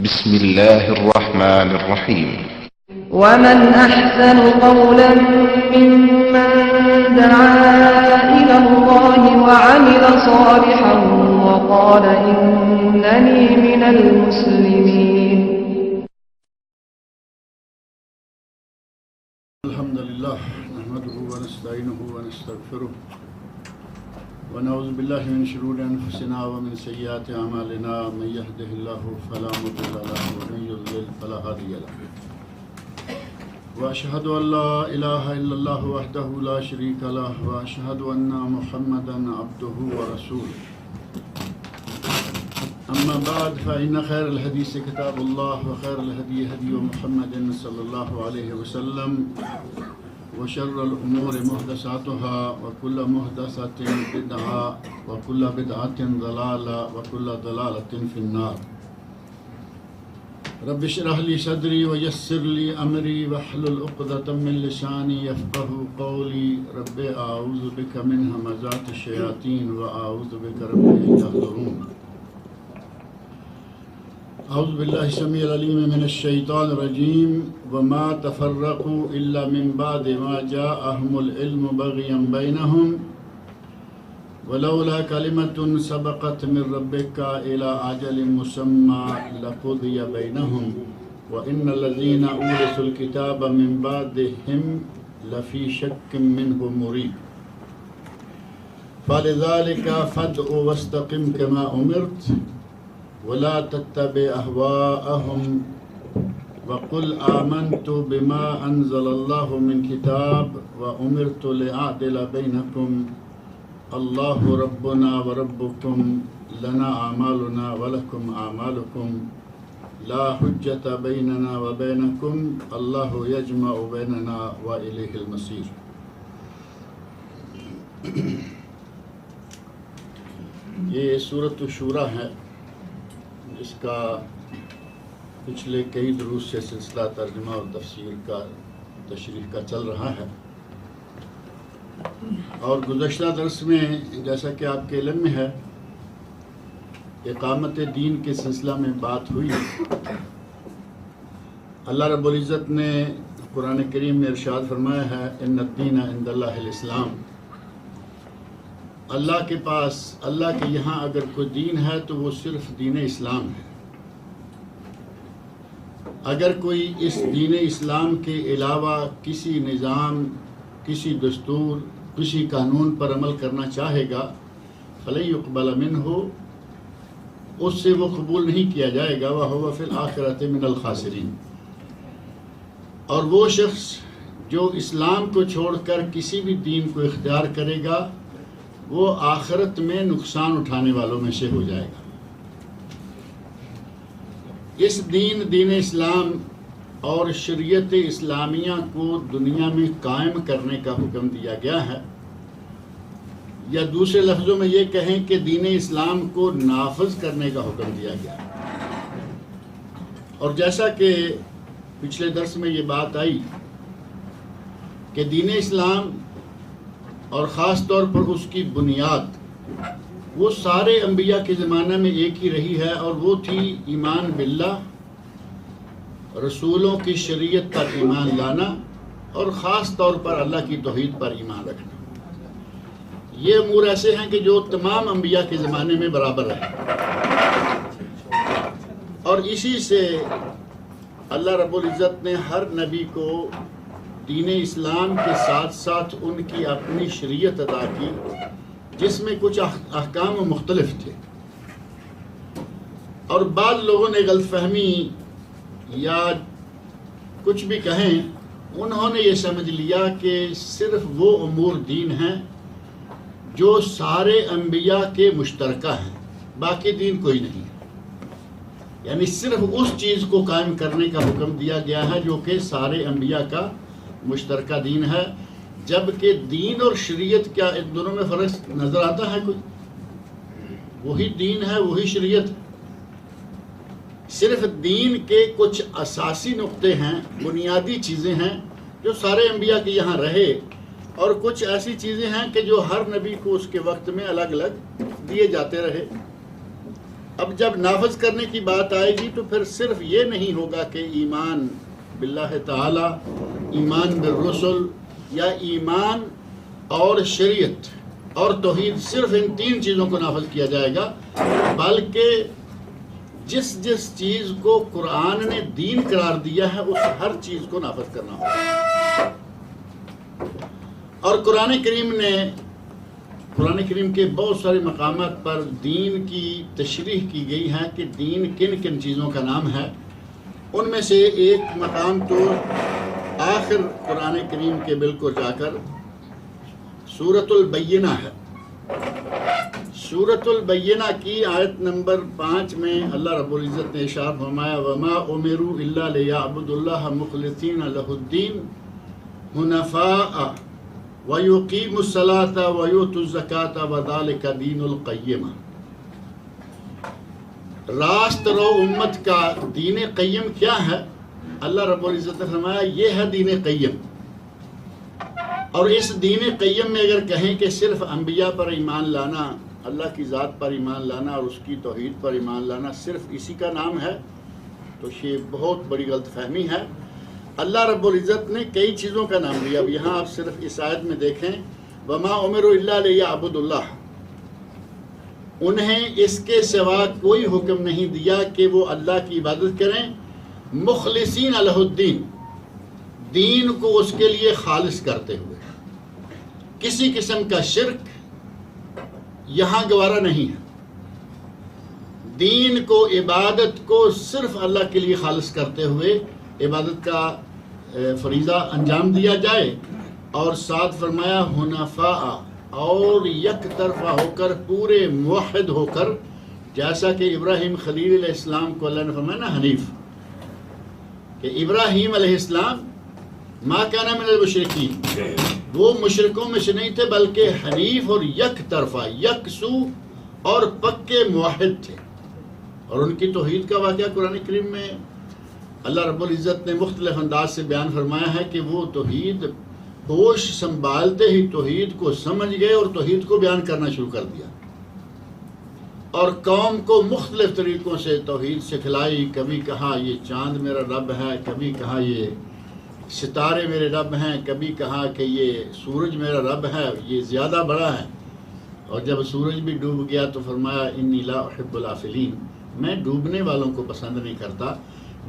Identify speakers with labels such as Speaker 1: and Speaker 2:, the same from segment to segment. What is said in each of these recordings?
Speaker 1: بسم الله الرحمن الرحيم.
Speaker 2: ومن أحسن قولا ممن دعا إلى الله وعمل صالحا وقال إنني من المسلمين.
Speaker 3: الحمد لله نحمده ونستعينه ونستغفره ونعوذ بالله من شرور أنفسنا ومن سيئات أعمالنا من يهده الله فلا مضل له ومن يضلل فلا هادي له وأشهد أن لا إله إلا الله وحده لا شريك له وأشهد أن محمدا عبده ورسوله. أما بعد فإن خير الحديث كتاب الله وخير الهدي هدي محمد صلى الله عليه وسلم وشر الأمور محدثاتها وكل محدثة بدعة وكل بدعة ضلالة وكل ضلالة في النار. رب اشرح لي صدري ويسر لي أمري واحلل عقدة من لساني يفقهوا قولي. رب أعوذ بك من همزات الشياطين وأعوذ بك رب أن يحضرون. اعوذ باللہ السمیع العلیم من الشیطان الرجیم وما تفرقوا الا من بعد ما جاءهم العلم بغیا بینہم ولولا کلمۃ سبقت من ربک الی اجل مسمى لقضی بینہم وان الذین اورثوا الکتاب من بعدهم لفی شک منہ مریب فلذلک فادع واستقم كما امرت ولا تتبع أهواءهم وقل آمنت بما أنزل الله من كتاب وأمرت لأعدل بينكم الله ربنا وربكم لنا أعمالنا ولكم أعمالكم لا حجة بيننا وبينكم الله يجمع بيننا وإليه المصير. یہ سورۃ الشورى ہے جس کا پچھلے کئی دروس سے سلسلہ ترجمہ اور تفسیر کا تشریح کا چل رہا ہے، اور گزشتہ درس میں جیسا کہ آپ کے علم میں ہے اقامت دین کے سلسلہ میں بات ہوئی. اللہ رب العزت نے قرآن کریم میں ارشاد فرمایا ہے ان الدین عند اللہ الاسلام. اللہ کے پاس، اللہ کے یہاں اگر کوئی دین ہے تو وہ صرف دین اسلام ہے. اگر کوئی اس دین اسلام کے علاوہ کسی نظام، کسی دستور، کسی قانون پر عمل کرنا چاہے گا فَلَن يُقْبَلَ مِنْهُ، اس سے وہ قبول نہیں کیا جائے گا. وَهُوَ فِي الْآخِرَةِ مِنَ الْخَاسِرِينَ. اور وہ شخص جو اسلام کو چھوڑ کر کسی بھی دین کو اختیار کرے گا وہ آخرت میں نقصان اٹھانے والوں میں سے ہو جائے گا. اس دین اسلام اور شریعت اسلامیہ کو دنیا میں قائم کرنے کا حکم دیا گیا ہے، یا دوسرے لفظوں میں یہ کہیں کہ دین اسلام کو نافذ کرنے کا حکم دیا گیا ہے. اور جیسا کہ پچھلے درس میں یہ بات آئی کہ دین اسلام اور خاص طور پر اس کی بنیاد وہ سارے انبیاء کے زمانے میں ایک ہی رہی ہے، اور وہ تھی ایمان باللہ، رسولوں کی شریعت پر ایمان لانا، اور خاص طور پر اللہ کی توحید پر ایمان رکھنا. یہ امور ایسے ہیں کہ جو تمام انبیاء کے زمانے میں برابر رہے، اور اسی سے اللہ رب العزت نے ہر نبی کو دین اسلام کے ساتھ ساتھ ان کی اپنی شریعت عطا کی جس میں کچھ احکام مختلف تھے. اور بعض لوگوں نے غلط فہمی یا کچھ بھی کہیں، انہوں نے یہ سمجھ لیا کہ صرف وہ امور دین ہیں جو سارے انبیاء کے مشترکہ ہیں، باقی دین کوئی نہیں ہے. یعنی صرف اس چیز کو قائم کرنے کا حکم دیا گیا ہے جو کہ سارے انبیاء کا مشترکہ دین ہے. جبکہ دین اور شریعت کیا ان دونوں میں فرق نظر آتا ہے؟ کوئی وہی دین ہے، وہی شریعت ہے. صرف دین کے کچھ اساسی نقطے ہیں، بنیادی چیزیں ہیں جو سارے انبیاء کے یہاں رہے، اور کچھ ایسی چیزیں ہیں کہ جو ہر نبی کو اس کے وقت میں الگ الگ دیے جاتے رہے. اب جب نافذ کرنے کی بات آئے گی تو پھر صرف یہ نہیں ہوگا کہ ایمان باللہ تعالی، ایمان بالرسل، یا ایمان اور شریعت اور توحید، صرف ان 3 چیزوں کو نافذ کیا جائے گا، بلکہ جس جس چیز کو قرآن نے دین قرار دیا ہے اس ہر چیز کو نافذ کرنا ہوگا۔ اور قرآن کریم کے بہت سارے مقامات پر دین کی تشریح کی گئی ہے کہ دین کن کن چیزوں کا نام ہے۔ ان میں سے ایک مقام تو آخر قرآن کریم کے بالکل جا کر سورۃ البینہ ہے۔ سورۃ البینہ کی آیت نمبر 5 میں اللہ رب العزت نے ارشاد فرمایا وَمَا أُمِرُوا إِلَّا لِيَعْبُدُوا اللَّهَ مُخْلِصِينَ لَهُ الدِّينَ حُنَفَاءَ وَيُقِيمُوا الصَّلَاةَ وَيُؤْتُوا الزَّكَاةَ وَذَلِكَ دِينُ الْقَيِّمَةِ۔ راست رو امت کا دین قیم کیا ہے؟ اللہ رب العزت نے فرمایا یہ ہے دین قیم۔ اور اس دین قیم میں اگر کہیں کہ صرف انبیاء پر ایمان لانا، اللہ کی ذات پر ایمان لانا اور اس کی توحید پر ایمان لانا صرف اسی کا نام ہے تو یہ بہت بڑی غلط فہمی ہے۔ اللہ رب العزت نے کئی چیزوں کا نام لیا۔ اب یہاں آپ صرف اس آیت میں دیکھیں وَمَا أُمِرُوا إِلَّا لِيَعْبُدُوا اللَّهَ، انہیں اس کے سوا کوئی حکم نہیں دیا کہ وہ اللہ کی عبادت کریں، مخلصین لہ الدین، دین کو اس کے لیے خالص کرتے ہوئے، کسی قسم کا شرک یہاں گوارا نہیں ہے۔ دین کو، عبادت کو صرف اللہ کے لیے خالص کرتے ہوئے عبادت کا فریضہ انجام دیا جائے، اور ساتھ فرمایا حنفاء، اور یک طرفہ ہو کر، پورے موحد ہو کر، جیسا کہ ابراہیم خلیل علیہ السلام کو اللہ نے فرمایا نا حنیف، کہ ابراہیم علیہ السلام ما کان من المشرکین، وہ مشرکوں میں سے نہیں تھے بلکہ حنیف اور یک طرفہ، یکسو اور پکے موحد تھے۔ اور ان کی توحید کا واقعہ قرآن کریم میں اللہ رب العزت نے مختلف انداز سے بیان فرمایا ہے کہ وہ توحید ہوش سنبھالتے ہی توحید کو سمجھ گئے اور توحید کو بیان کرنا شروع کر دیا، اور قوم کو مختلف طریقوں سے توحید سکھلائی۔ کبھی کہا یہ چاند میرا رب ہے، کبھی کہا یہ ستارے میرے رب ہیں، کبھی کہا کہ یہ سورج میرا رب ہے، یہ زیادہ بڑا ہے۔ اور جب سورج بھی ڈوب گیا تو فرمایا انی لا احب الافلین، میں ڈوبنے والوں کو پسند نہیں کرتا،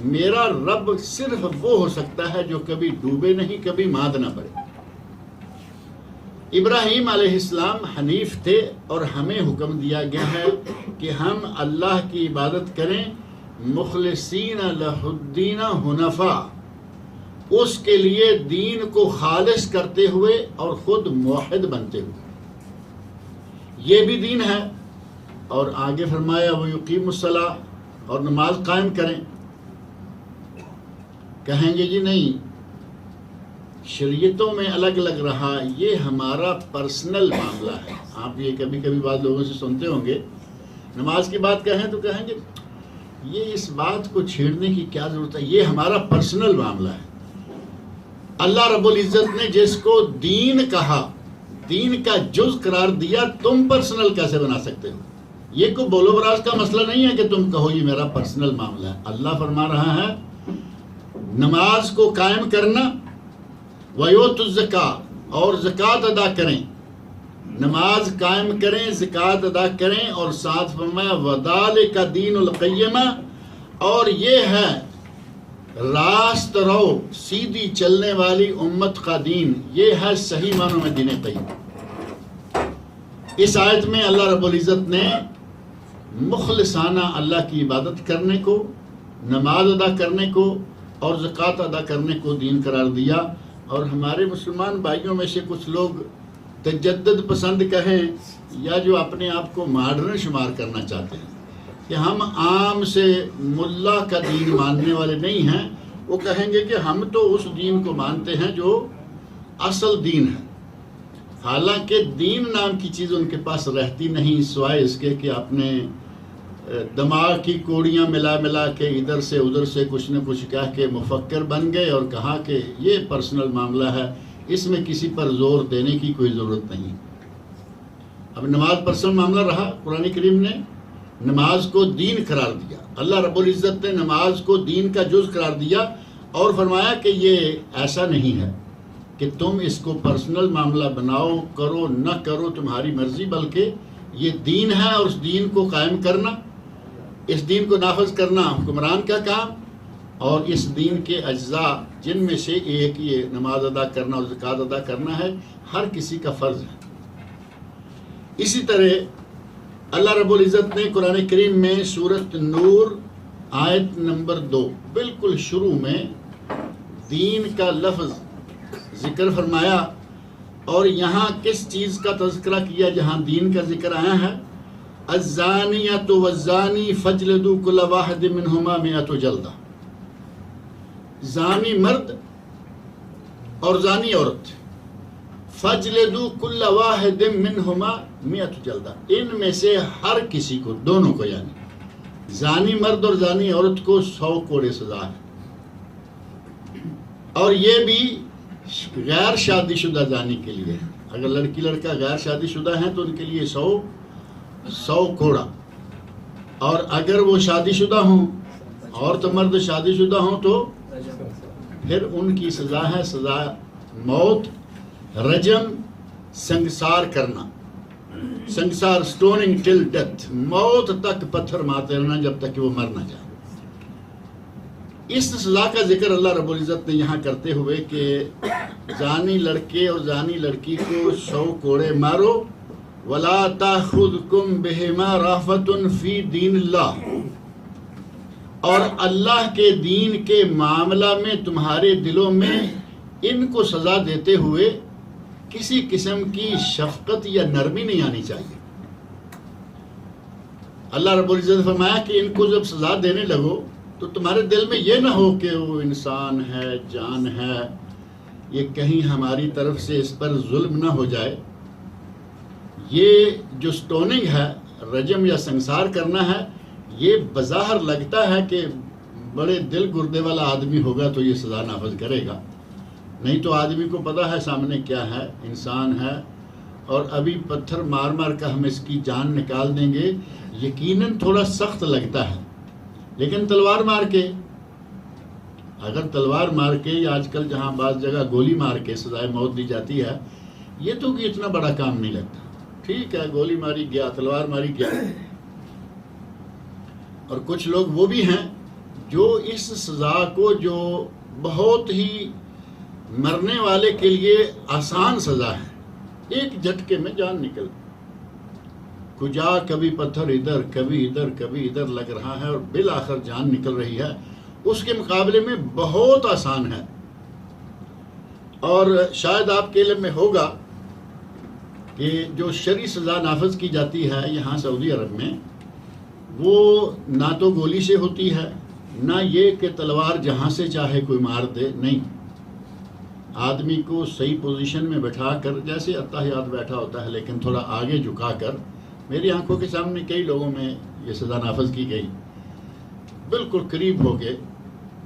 Speaker 3: میرا رب صرف وہ ہو سکتا ہے جو کبھی ڈوبے نہیں، کبھی ماند نہ پڑے۔ ابراہیم علیہ السلام حنیف تھے، اور ہمیں حکم دیا گیا ہے کہ ہم اللہ کی عبادت کریں مخلصین لہ الدین حنفاء، اس کے لیے دین کو خالص کرتے ہوئے اور خود موحد بنتے ہوئے، یہ بھی دین ہے۔ اور آگے فرمایا وَيُقِيمُ الصَّلَاةَ، اور نماز قائم کریں۔ کہیں گے جی نہیں، شریعتوں میں الگ الگ رہا، یہ ہمارا پرسنل معاملہ ہے۔ آپ یہ کبھی کبھی بعض لوگوں سے سنتے ہوں گے، نماز کی بات کہیں تو کہیں گے یہ اس بات کو چھیڑنے کی کیا ضرورت ہے، یہ ہمارا پرسنل معاملہ ہے۔ اللہ رب العزت نے جس کو دین کہا، دین کا جز قرار دیا، تم پرسنل کیسے بنا سکتے ہو؟ یہ کوئی بولو براز کا مسئلہ نہیں ہے کہ تم کہو یہ میرا پرسنل معاملہ ہے۔ اللہ فرما رہا ہے نماز کو قائم کرنا، وَيُؤْتُوا الزَّكَاةَ، اور زکوٰۃ ادا کریں، نماز قائم کریں، زکوٰۃ ادا کریں، اور ساتھ فرمایا وَذَلِكَ دِينُ الْقَيِّمَةِ، اور یہ ہے راست رو، سیدھی چلنے والی امت کا دین، یہ ہے صحیح معنوں میں دین قیم۔ اس آیت میں اللہ رب العزت نے مخلصانہ اللہ کی عبادت کرنے کو، نماز ادا کرنے کو اور زکوٰۃ ادا کرنے کو دین قرار دیا۔ اور ہمارے مسلمان بھائیوں میں سے کچھ لوگ تجدد پسند کہیں یا جو اپنے آپ کو ماڈرن شمار کرنا چاہتے ہیں کہ ہم عام سے ملا کا دین ماننے والے نہیں ہیں، وہ کہیں گے کہ ہم تو اس دین کو مانتے ہیں جو اصل دین ہے، حالانکہ دین نام کی چیز ان کے پاس رہتی نہیں، سوائے اس کے کہ اپنے دماغ کی کوڑیاں ملا ملا کے ادھر سے ادھر سے کچھ نہ کچھ کہہ کے مفکر بن گئے اور کہا کہ یہ پرسنل معاملہ ہے، اس میں کسی پر زور دینے کی کوئی ضرورت نہیں۔ اب نماز پرسنل معاملہ رہا، قرآن کریم نے نماز کو دین قرار دیا، اللہ رب العزت نے نماز کو دین کا جز قرار دیا اور فرمایا کہ یہ ایسا نہیں ہے کہ تم اس کو پرسنل معاملہ بناؤ، کرو نہ کرو تمہاری مرضی، بلکہ یہ دین ہے اور اس دین کو قائم کرنا، اس دین کو نافذ کرنا حکمران کا کام، اور اس دین کے اجزاء جن میں سے ایک یہ نماز ادا کرنا اور زکوٰۃ ادا کرنا ہے ہر کسی کا فرض ہے۔ اسی طرح اللہ رب العزت نے قرآن کریم میں سورۃ نور آیت نمبر 2 بالکل شروع میں دین کا لفظ ذکر فرمایا، اور یہاں کس چیز کا تذکرہ کیا جہاں دین کا ذکر آیا ہے؟ الزانیۃ والزانی فاجلدوا کل واحد منہما 100 جلدہ، زانی مرد اور زانی عورت، فاجلدوا کل واحد منہما 100 جلدہ، ان میں سے ہر کسی کو، دونوں کو، یعنی زانی مرد اور زانی عورت کو 100 کوڑے سزا ہے۔ اور یہ بھی غیر شادی شدہ زانی کے لیے، اگر لڑکی لڑکا غیر شادی شدہ ہیں تو ان کے لیے 100 کوڑا، اور اگر وہ شادی شدہ ہوں، عورت مرد شادی شدہ ہوں تو پھر ان کی سزا ہے سزا موت، رجم، سنگسار کرنا، سنگسار سٹوننگ ٹل ڈیتھ، موت تک پتھر مارتے رہنا جب تک کہ وہ مر نہ جائے۔ اس سزا کا ذکر اللہ رب العزت نے یہاں کرتے ہوئے کہ زانی لڑکے اور زانی لڑکی کو 100 کوڑے مارو، وَلَا تَأْخُذْكُمْ بِهِمَا رَأْفَةٌ فِي دِينِ اللَّهِ، اور اللہ کے دین کے معاملہ میں تمہارے دلوں میں ان کو سزا دیتے ہوئے کسی قسم کی شفقت یا نرمی نہیں آنی چاہیے۔ اللہ رب العزت نے فرمایا کہ ان کو جب سزا دینے لگو تو تمہارے دل میں یہ نہ ہو کہ وہ انسان ہے، جان ہے، یہ کہیں ہماری طرف سے اس پر ظلم نہ ہو جائے۔ یہ جو سٹوننگ ہے، رجم یا سنگسار کرنا ہے، یہ بظاہر لگتا ہے کہ بڑے دل گردے والا آدمی ہوگا تو یہ سزا نافذ کرے گا، نہیں تو آدمی کو پتہ ہے سامنے کیا ہے، انسان ہے، اور ابھی پتھر مار مار کر ہم اس کی جان نکال دیں گے، یقیناً تھوڑا سخت لگتا ہے، لیکن تلوار مار کے، اگر تلوار مار کے یا آج کل جہاں بعض جگہ گولی مار کے سزائے موت دی جاتی ہے، یہ تو کہ اتنا بڑا کام نہیں لگتا، ٹھیک ہے گولی ماری گیا، تلوار ماری گیا۔ اور کچھ لوگ وہ بھی ہیں جو اس سزا کو، جو بہت ہی مرنے والے کے لیے آسان سزا ہے، ایک جھٹکے میں جان نکل، کجا کبھی پتھر ادھر کبھی ادھر کبھی ادھر لگ رہا ہے اور بالآخر جان نکل رہی ہے، اس کے مقابلے میں بہت آسان ہے۔ اور شاید آپ کے علم میں ہوگا کہ جو شرعی سزا نافذ کی جاتی ہے یہاں سعودی عرب میں، وہ نہ تو گولی سے ہوتی ہے، نہ یہ کہ تلوار جہاں سے چاہے کوئی مار دے، نہیں، آدمی کو صحیح پوزیشن میں بٹھا کر، جیسے اتحیات بیٹھا ہوتا ہے لیکن تھوڑا آگے جھکا کر، میری آنکھوں کے سامنے کئی لوگوں میں یہ سزا نافذ کی گئی، بالکل قریب ہو کے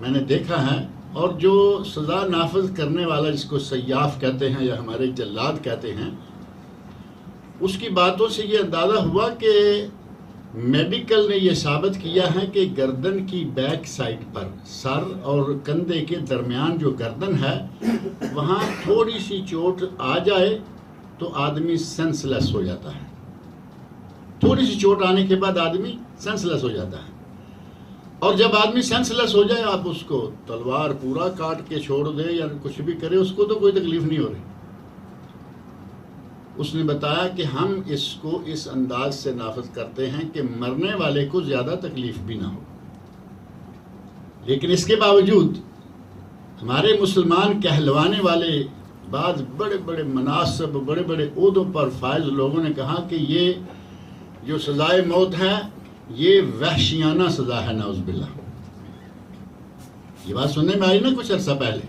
Speaker 3: میں نے دیکھا ہے۔ اور جو سزا نافذ کرنے والا، جس کو سیاف کہتے ہیں یا ہمارے جلاد کہتے ہیں، اس کی باتوں سے یہ اندازہ ہوا کہ میڈیکل نے یہ ثابت کیا ہے کہ گردن کی بیک سائڈ پر، سر اور کندھے کے درمیان جو گردن ہے، وہاں تھوڑی سی چوٹ آ جائے تو آدمی سینس لیس ہو جاتا ہے، تھوڑی سی چوٹ آنے کے بعد آدمی سینس لیس ہو جاتا ہے، اور جب آدمی سینس لیس ہو جائے، آپ اس کو تلوار پورا کاٹ کے چھوڑ دے یا کچھ بھی کرے، اس کو تو کوئی تکلیف نہیں ہو رہی۔ اس نے بتایا کہ ہم اس کو اس انداز سے نافذ کرتے ہیں کہ مرنے والے کو زیادہ تکلیف بھی نہ ہو، لیکن اس کے باوجود ہمارے مسلمان کہلوانے والے بعض بڑے بڑے مناصب، بڑے بڑے عہدوں پر فائز لوگوں نے کہا کہ یہ جو سزائے موت ہے یہ وحشیانہ سزا ہے، نعوذ باللہ۔ یہ بات سننے میں آئی نا کچھ عرصہ پہلے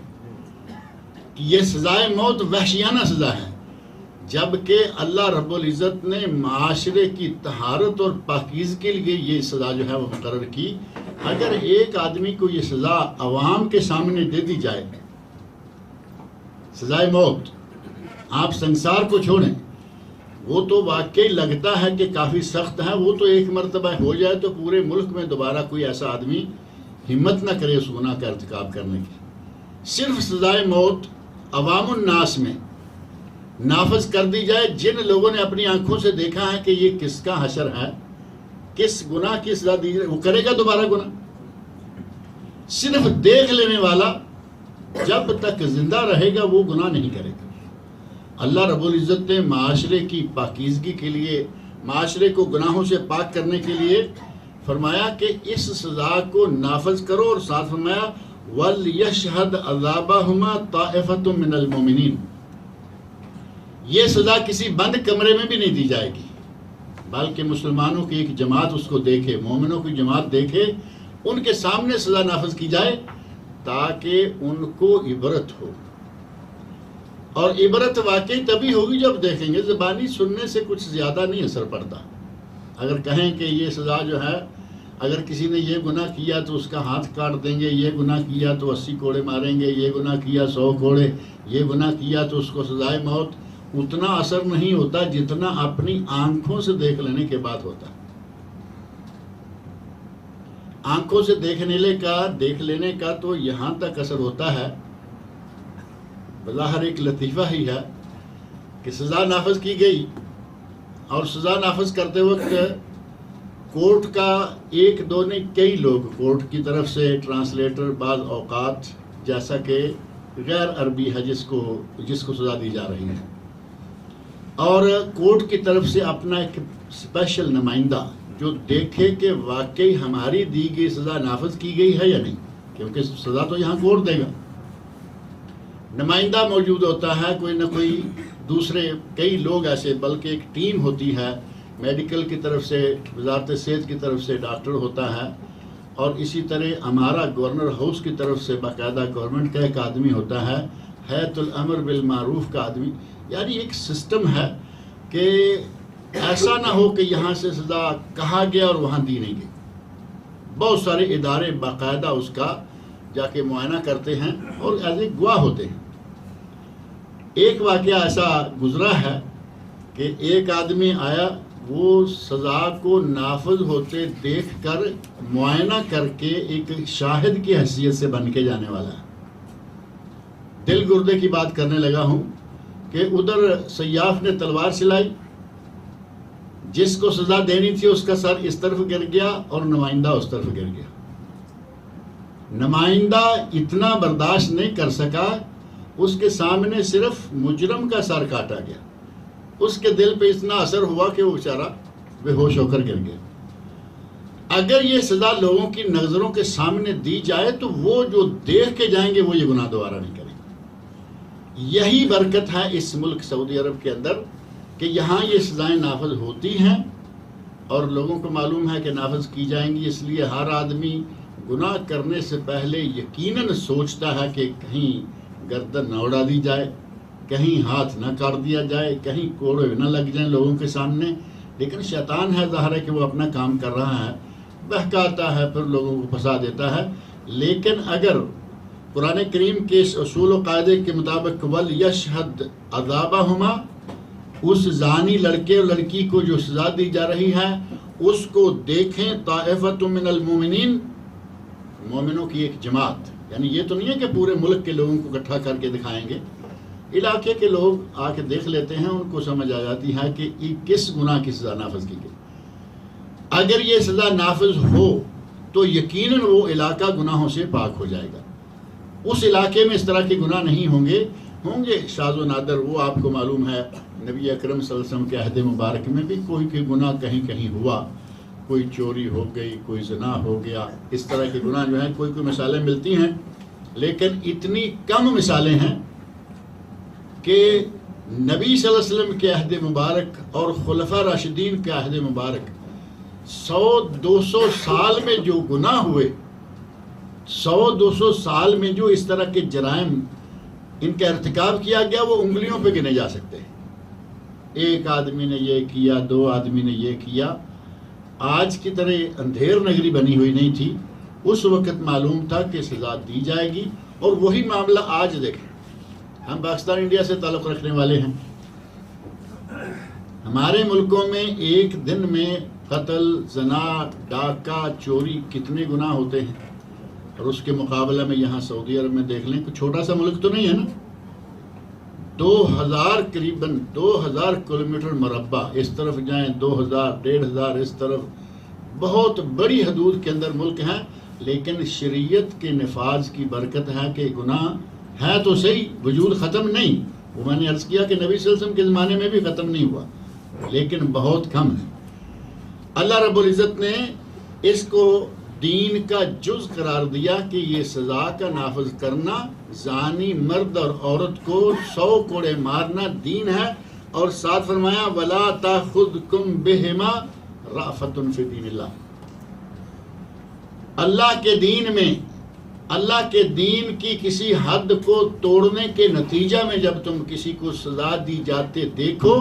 Speaker 3: کہ یہ سزائے موت وحشیانہ سزا ہے، جبکہ اللہ رب العزت نے معاشرے کی طہارت اور پاکیزگی کے لیے یہ سزا جو ہے وہ مقرر کی۔ اگر ایک آدمی کو یہ سزا عوام کے سامنے دے دی جائے، سزائے موت، آپ سنسار کو چھوڑیں، وہ تو واقعی لگتا ہے کہ کافی سخت ہے، وہ تو ایک مرتبہ ہو جائے تو پورے ملک میں دوبارہ کوئی ایسا آدمی ہمت نہ کرے اس گناہ کا ارتکاب کرنے کی۔ صرف سزائے موت عوام الناس میں نافذ کر دی جائے، جن لوگوں نے اپنی آنکھوں سے دیکھا ہے کہ یہ کس کا حشر ہے، کس گناہ کی سزا دی جائے، وہ کرے گا دوبارہ گناہ؟ صرف دیکھ لینے والا جب تک زندہ رہے گا وہ گناہ نہیں کرے گا۔ اللہ رب العزت نے معاشرے کی پاکیزگی کے لیے، معاشرے کو گناہوں سے پاک کرنے کے لیے فرمایا کہ اس سزا کو نافذ کرو، اور ساتھ فرمایا وَلْيَشْهَدْ عَذَابَهُمَا طَائِفَةٌ مِّنَ الْمُؤْمِنِينَ۔ یہ سزا کسی بند کمرے میں بھی نہیں دی جائے گی، بلکہ مسلمانوں کی ایک جماعت اس کو دیکھے، مومنوں کی جماعت دیکھے، ان کے سامنے سزا نافذ کی جائے تاکہ ان کو عبرت ہو۔ اور عبرت واقعی تبھی ہوگی جب دیکھیں گے، زبانی سننے سے کچھ زیادہ نہیں اثر پڑتا۔ اگر کہیں کہ یہ سزا جو ہے، اگر کسی نے یہ گناہ کیا تو اس کا ہاتھ کاٹ دیں گے، یہ گناہ کیا تو 80 کوڑے ماریں گے، یہ گناہ کیا 100 کوڑے، یہ گناہ کیا تو اس کو سزائے موت، اتنا اثر نہیں ہوتا جتنا اپنی آنکھوں سے دیکھ لینے کے بعد ہوتا ہے۔ آنکھوں سے دیکھ لینے کا تو یہاں تک اثر ہوتا ہے، بظاہر ایک لطیفہ ہی ہے کہ سزا نافذ کی گئی، اور سزا نافذ کرتے وقت کورٹ کا ایک دو نہیں کئی لوگ، کورٹ کی طرف سے ٹرانسلیٹر بعض اوقات، جیسا کہ غیر عربی ہے جس کو سزا دی جا رہی ہے، اور کورٹ کی طرف سے اپنا ایک اسپیشل نمائندہ جو دیکھے کہ واقعی ہماری دی گئی سزا نافذ کی گئی ہے یا نہیں، کیونکہ سزا تو یہاں کورٹ دے گا۔ نمائندہ موجود ہوتا ہے، کوئی نہ کوئی دوسرے کئی لوگ ایسے، بلکہ ایک ٹیم ہوتی ہے، میڈیکل کی طرف سے، وزارت صحت کی طرف سے ڈاکٹر ہوتا ہے، اور اسی طرح ہمارا گورنر ہاؤس کی طرف سے باقاعدہ گورنمنٹ کا ایک آدمی ہوتا ہے، ہیئت الامر بالمعروف کا آدمی۔ یعنی ایک سسٹم ہے کہ ایسا نہ ہو کہ یہاں سے سزا کہا گیا اور وہاں دی نہیں گئی۔ بہت سارے ادارے باقاعدہ اس کا جا کے معائنہ کرتے ہیں اور ایز اے گواہ ہوتے ہیں۔ ایک واقعہ ایسا گزرا ہے کہ ایک آدمی آیا، وہ سزا کو نافذ ہوتے دیکھ کر معائنہ کر کے ایک شاہد کی حیثیت سے بن کے جانے والا ہے۔ دل گردے کی بات کرنے لگا ہوں کہ ادھر سیاف نے تلوار چلائی، جس کو سزا دینی تھی اس کا سر اس طرف گر گیا اور نمائندہ اس طرف گر گیا۔ نمائندہ اتنا برداشت نہیں کر سکا، اس کے سامنے صرف مجرم کا سر کاٹا گیا، اس کے دل پہ اتنا اثر ہوا کہ وہ بیچارہ بے ہوش ہو کر گر گیا۔ اگر یہ سزا لوگوں کی نظروں کے سامنے دی جائے تو وہ جو دیکھ کے جائیں گے وہ یہ گناہ دوبارہ نہیں کریں گے۔ یہی برکت ہے اس ملک سعودی عرب کے اندر کہ یہاں یہ سزائیں نافذ ہوتی ہیں، اور لوگوں کو معلوم ہے کہ نافذ کی جائیں گی، اس لیے ہر آدمی گناہ کرنے سے پہلے یقیناً سوچتا ہے کہ کہیں گردن نہ اڑا دی جائے، کہیں ہاتھ نہ کاٹ دیا جائے، کہیں کوڑے نہ لگ جائیں لوگوں کے سامنے۔ لیکن شیطان ہے، ظاہر ہے کہ وہ اپنا کام کر رہا ہے، بہکاتا ہے، پھر لوگوں کو پھنسا دیتا ہے۔ لیکن اگر قرآن کریم کے اصول و قاعدے کے مطابق وَلْيَشْهَدْ عَذَابَهُمَا، اس زانی لڑکے اور لڑکی کو جو سزا دی جا رہی ہے اس کو دیکھیں، طائفۃ من المؤمنین، مومنوں کی ایک جماعت، یعنی یہ تو نہیں ہے کہ پورے ملک کے لوگوں کو اکٹھا کر کے دکھائیں گے، علاقے کے لوگ آ کے دیکھ لیتے ہیں، ان کو سمجھ آ جاتی ہے کہ یہ کس گناہ کی سزا نافذ کی گئی۔ اگر یہ سزا نافذ ہو تو یقیناً وہ علاقہ گناہوں سے پاک ہو جائے گا، اس علاقے میں اس طرح کے گناہ نہیں ہوں گے شاذ و نادر۔ وہ آپ کو معلوم ہے نبی اکرم صلی اللہ علیہ وسلم کے عہد مبارک میں بھی کوئی گناہ کہیں کہیں ہوا، کوئی چوری ہو گئی، کوئی زنا ہو گیا، اس طرح کے گناہ جو ہیں کوئی مثالیں ملتی ہیں، لیکن اتنی کم مثالیں ہیں کہ نبی صلی اللہ علیہ وسلم کے عہد مبارک اور خلفاء راشدین کے عہد مبارک 100-200 سال میں جو گناہ ہوئے، 100-200 سال میں جو اس طرح کے جرائم ان کا ارتکاب کیا گیا، وہ انگلیوں پہ گنے جا سکتے ہیں۔ ایک آدمی نے یہ کیا، 2 آدمی نے یہ کیا۔ آج کی طرح اندھیر نگری بنی ہوئی نہیں تھی، اس وقت معلوم تھا کہ سزا دی جائے گی، اور وہی معاملہ آج دیکھیں۔ ہم پاکستان انڈیا سے تعلق رکھنے والے ہیں، ہمارے ملکوں میں ایک دن میں قتل، زنا، ڈاکہ، چوری کتنے گناہ ہوتے ہیں، اور اس کے مقابلہ میں یہاں سعودی عرب میں دیکھ لیں، کوئی چھوٹا سا ملک تو نہیں ہے نا، 2000 قریباً 2000 کلومیٹر مربع اس طرف جائیں، 2000 1500 اس طرف، بہت بڑی حدود کے اندر ملک ہے، لیکن شریعت کے نفاذ کی برکت ہے کہ گناہ ہے تو صحیح، وجود ختم نہیں، وہ میں نے عرض کیا کہ نبی صلی اللہ علیہ وسلم کے زمانے میں بھی ختم نہیں ہوا، لیکن بہت کم ہے۔ اللہ رب العزت نے اس کو دین کا جز قرار دیا کہ یہ سزا کا نافذ کرنا، زانی مرد اور عورت کو 100 کوڑے مارنا دین ہے، اور ساتھ فرمایا وَلَا تَأْخُذْكُمْ بِهِمَا رَأْفَةٌ فِي دِينِ اللَّهِ۔ اللہ کے دین میں، اللہ کے دین کی کسی حد کو توڑنے کے نتیجہ میں جب تم کسی کو سزا دی جاتے دیکھو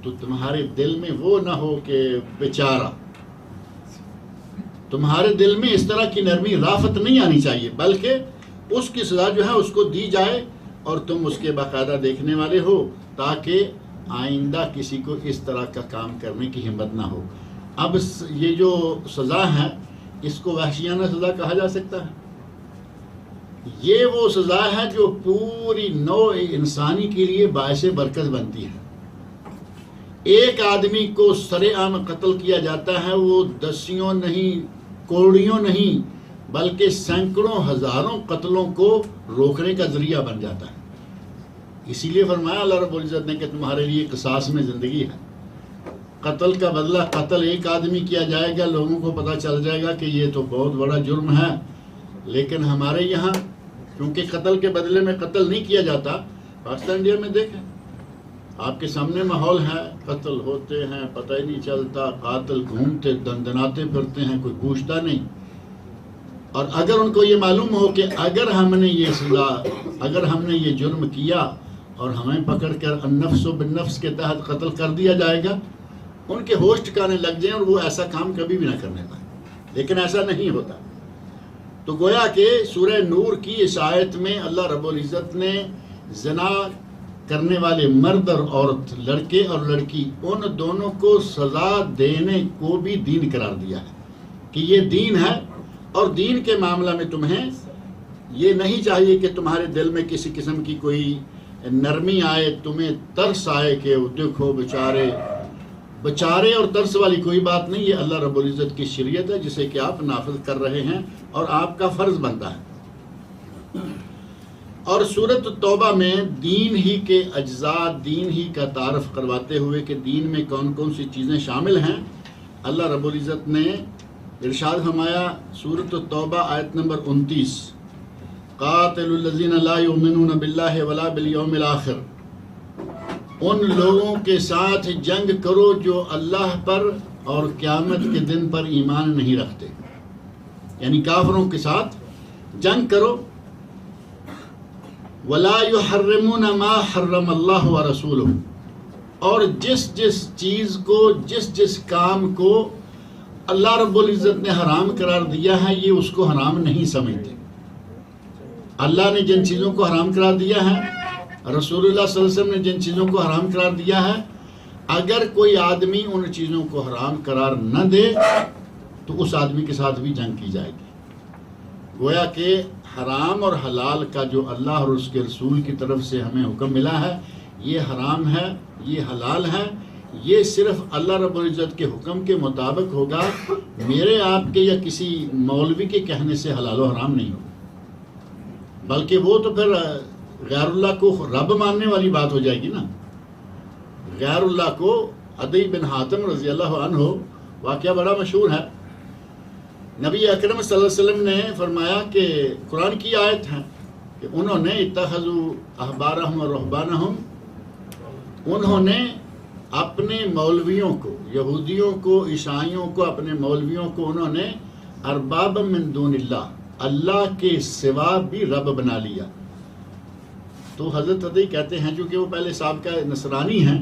Speaker 3: تو تمہارے دل میں وہ نہ ہو کہ بیچارہ، تمہارے دل میں اس طرح کی نرمی رافت نہیں آنی چاہیے، بلکہ اس کی سزا جو ہے اس کو دی جائے اور تم اس کے باقاعدہ دیکھنے والے ہو، تاکہ آئندہ کسی کو اس طرح کا کام کرنے کی ہمت نہ ہو۔ اب یہ جو سزا ہے اس کو وحشیانہ سزا کہا جا سکتا ہے؟ یہ وہ سزا ہے جو پوری نوع انسانی کے لیے باعث برکت بنتی ہے۔ ایک آدمی کو سرے عام قتل کیا جاتا ہے، وہ دسیوں نہیں، کوڑیوں نہیں، بلکہ سینکڑوں ہزاروں قتلوں کو روکنے کا ذریعہ بن جاتا ہے۔ اسی لیے فرمایا اللہ رب العزت نے کہ تمہارے لیے قصاص میں زندگی ہے۔ قتل کا بدلہ قتل ایک آدمی کیا جائے گا، لوگوں کو پتہ چل جائے گا کہ یہ تو بہت بڑا جرم ہے، لیکن ہمارے یہاں کیونکہ قتل کے بدلے میں قتل نہیں کیا جاتا، پاکستان انڈیا میں دیکھیں آپ کے سامنے ماحول ہے، قتل ہوتے ہیں، پتہ ہی نہیں چلتا، قاتل گھومتے دندناتے پھرتے ہیں، کوئی پوچھتا نہیں۔ اور اگر ان کو یہ معلوم ہو کہ اگر ہم نے یہ سزا، اگر ہم نے یہ جرم کیا اور ہمیں پکڑ کر النفس بالنفس کے تحت قتل کر دیا جائے گا، ان کے ہوش ٹھکانے لگ جائیں اور وہ ایسا کام کبھی بھی نہ کرنے پائیں، لیکن ایسا نہیں ہوتا۔ تو گویا کہ سورہ نور کی اس آیت میں اللہ رب العزت نے زنا کرنے والے مرد اور عورت، لڑکے اور لڑکی، ان دونوں کو سزا دینے کو بھی دین قرار دیا ہے کہ یہ دین ہے، اور دین کے معاملہ میں تمہیں یہ نہیں چاہیے کہ تمہارے دل میں کسی قسم کی کوئی نرمی آئے، تمہیں ترس آئے کہ دیکھو بچارے اور ترس والی کوئی بات نہیں، یہ اللہ رب العزت کی شریعت ہے جسے کہ آپ نافذ کر رہے ہیں اور آپ کا فرض بنتا ہے۔ اور سورۃ التوبہ میں دین ہی کے اجزاء، دین ہی کا تعارف کرواتے ہوئے کہ دین میں کون کون سی چیزیں شامل ہیں، اللہ رب العزت نے ارشاد فرمایا سورۃ التوبہ آیت نمبر 29، قاتلوا الذین لا یؤمنون باللہ ولا بالیوم الآخر، ان لوگوں کے ساتھ جنگ کرو جو اللہ پر اور قیامت کے دن پر ایمان نہیں رکھتے، یعنی کافروں کے ساتھ جنگ کرو۔ وَلَا يُحَرِّمُونَ مَا حَرَّمَ اللَّهُ وَرَسُولُهُ، اور جس جس چیز کو، جس جس کام کو اللہ رب العزت نے حرام قرار دیا ہے، یہ اس کو حرام نہیں سمجھتے۔ اللہ نے جن چیزوں کو حرام قرار دیا ہے، رسول اللہ صلی اللہ علیہ وسلم نے جن چیزوں کو حرام قرار دیا ہے، اگر کوئی آدمی ان چیزوں کو حرام قرار نہ دے تو اس آدمی کے ساتھ بھی جنگ کی جائے گی۔ گویا کہ حرام اور حلال کا جو اللہ اور اس کے رسول کی طرف سے ہمیں حکم ملا ہے، یہ حرام ہے، یہ حلال ہے، یہ صرف اللہ رب العزت کے حکم کے مطابق ہوگا، میرے آپ کے یا کسی مولوی کے کہنے سے حلال و حرام نہیں ہوگا، بلکہ وہ تو پھر غیر اللہ کو رب ماننے والی بات ہو جائے گی نا۔ غیر اللہ کو، عدی بن حاتم رضی اللہ عنہ، واقعہ بڑا مشہور ہے، نبی اکرم صلی اللہ علیہ وسلم نے فرمایا کہ قرآن کی آیت ہے کہ انہوں نے اتخذوا احبارہم و رہبانہم، انہوں نے اپنے مولویوں کو، یہودیوں کو، عیسائیوں کو، اپنے مولویوں کو انہوں نے ارباب من دون اللہ، اللہ کے سوا بھی رب بنا لیا۔ تو حضرت عدی کہتے ہیں، چونکہ وہ پہلے سابقہ نصرانی ہیں،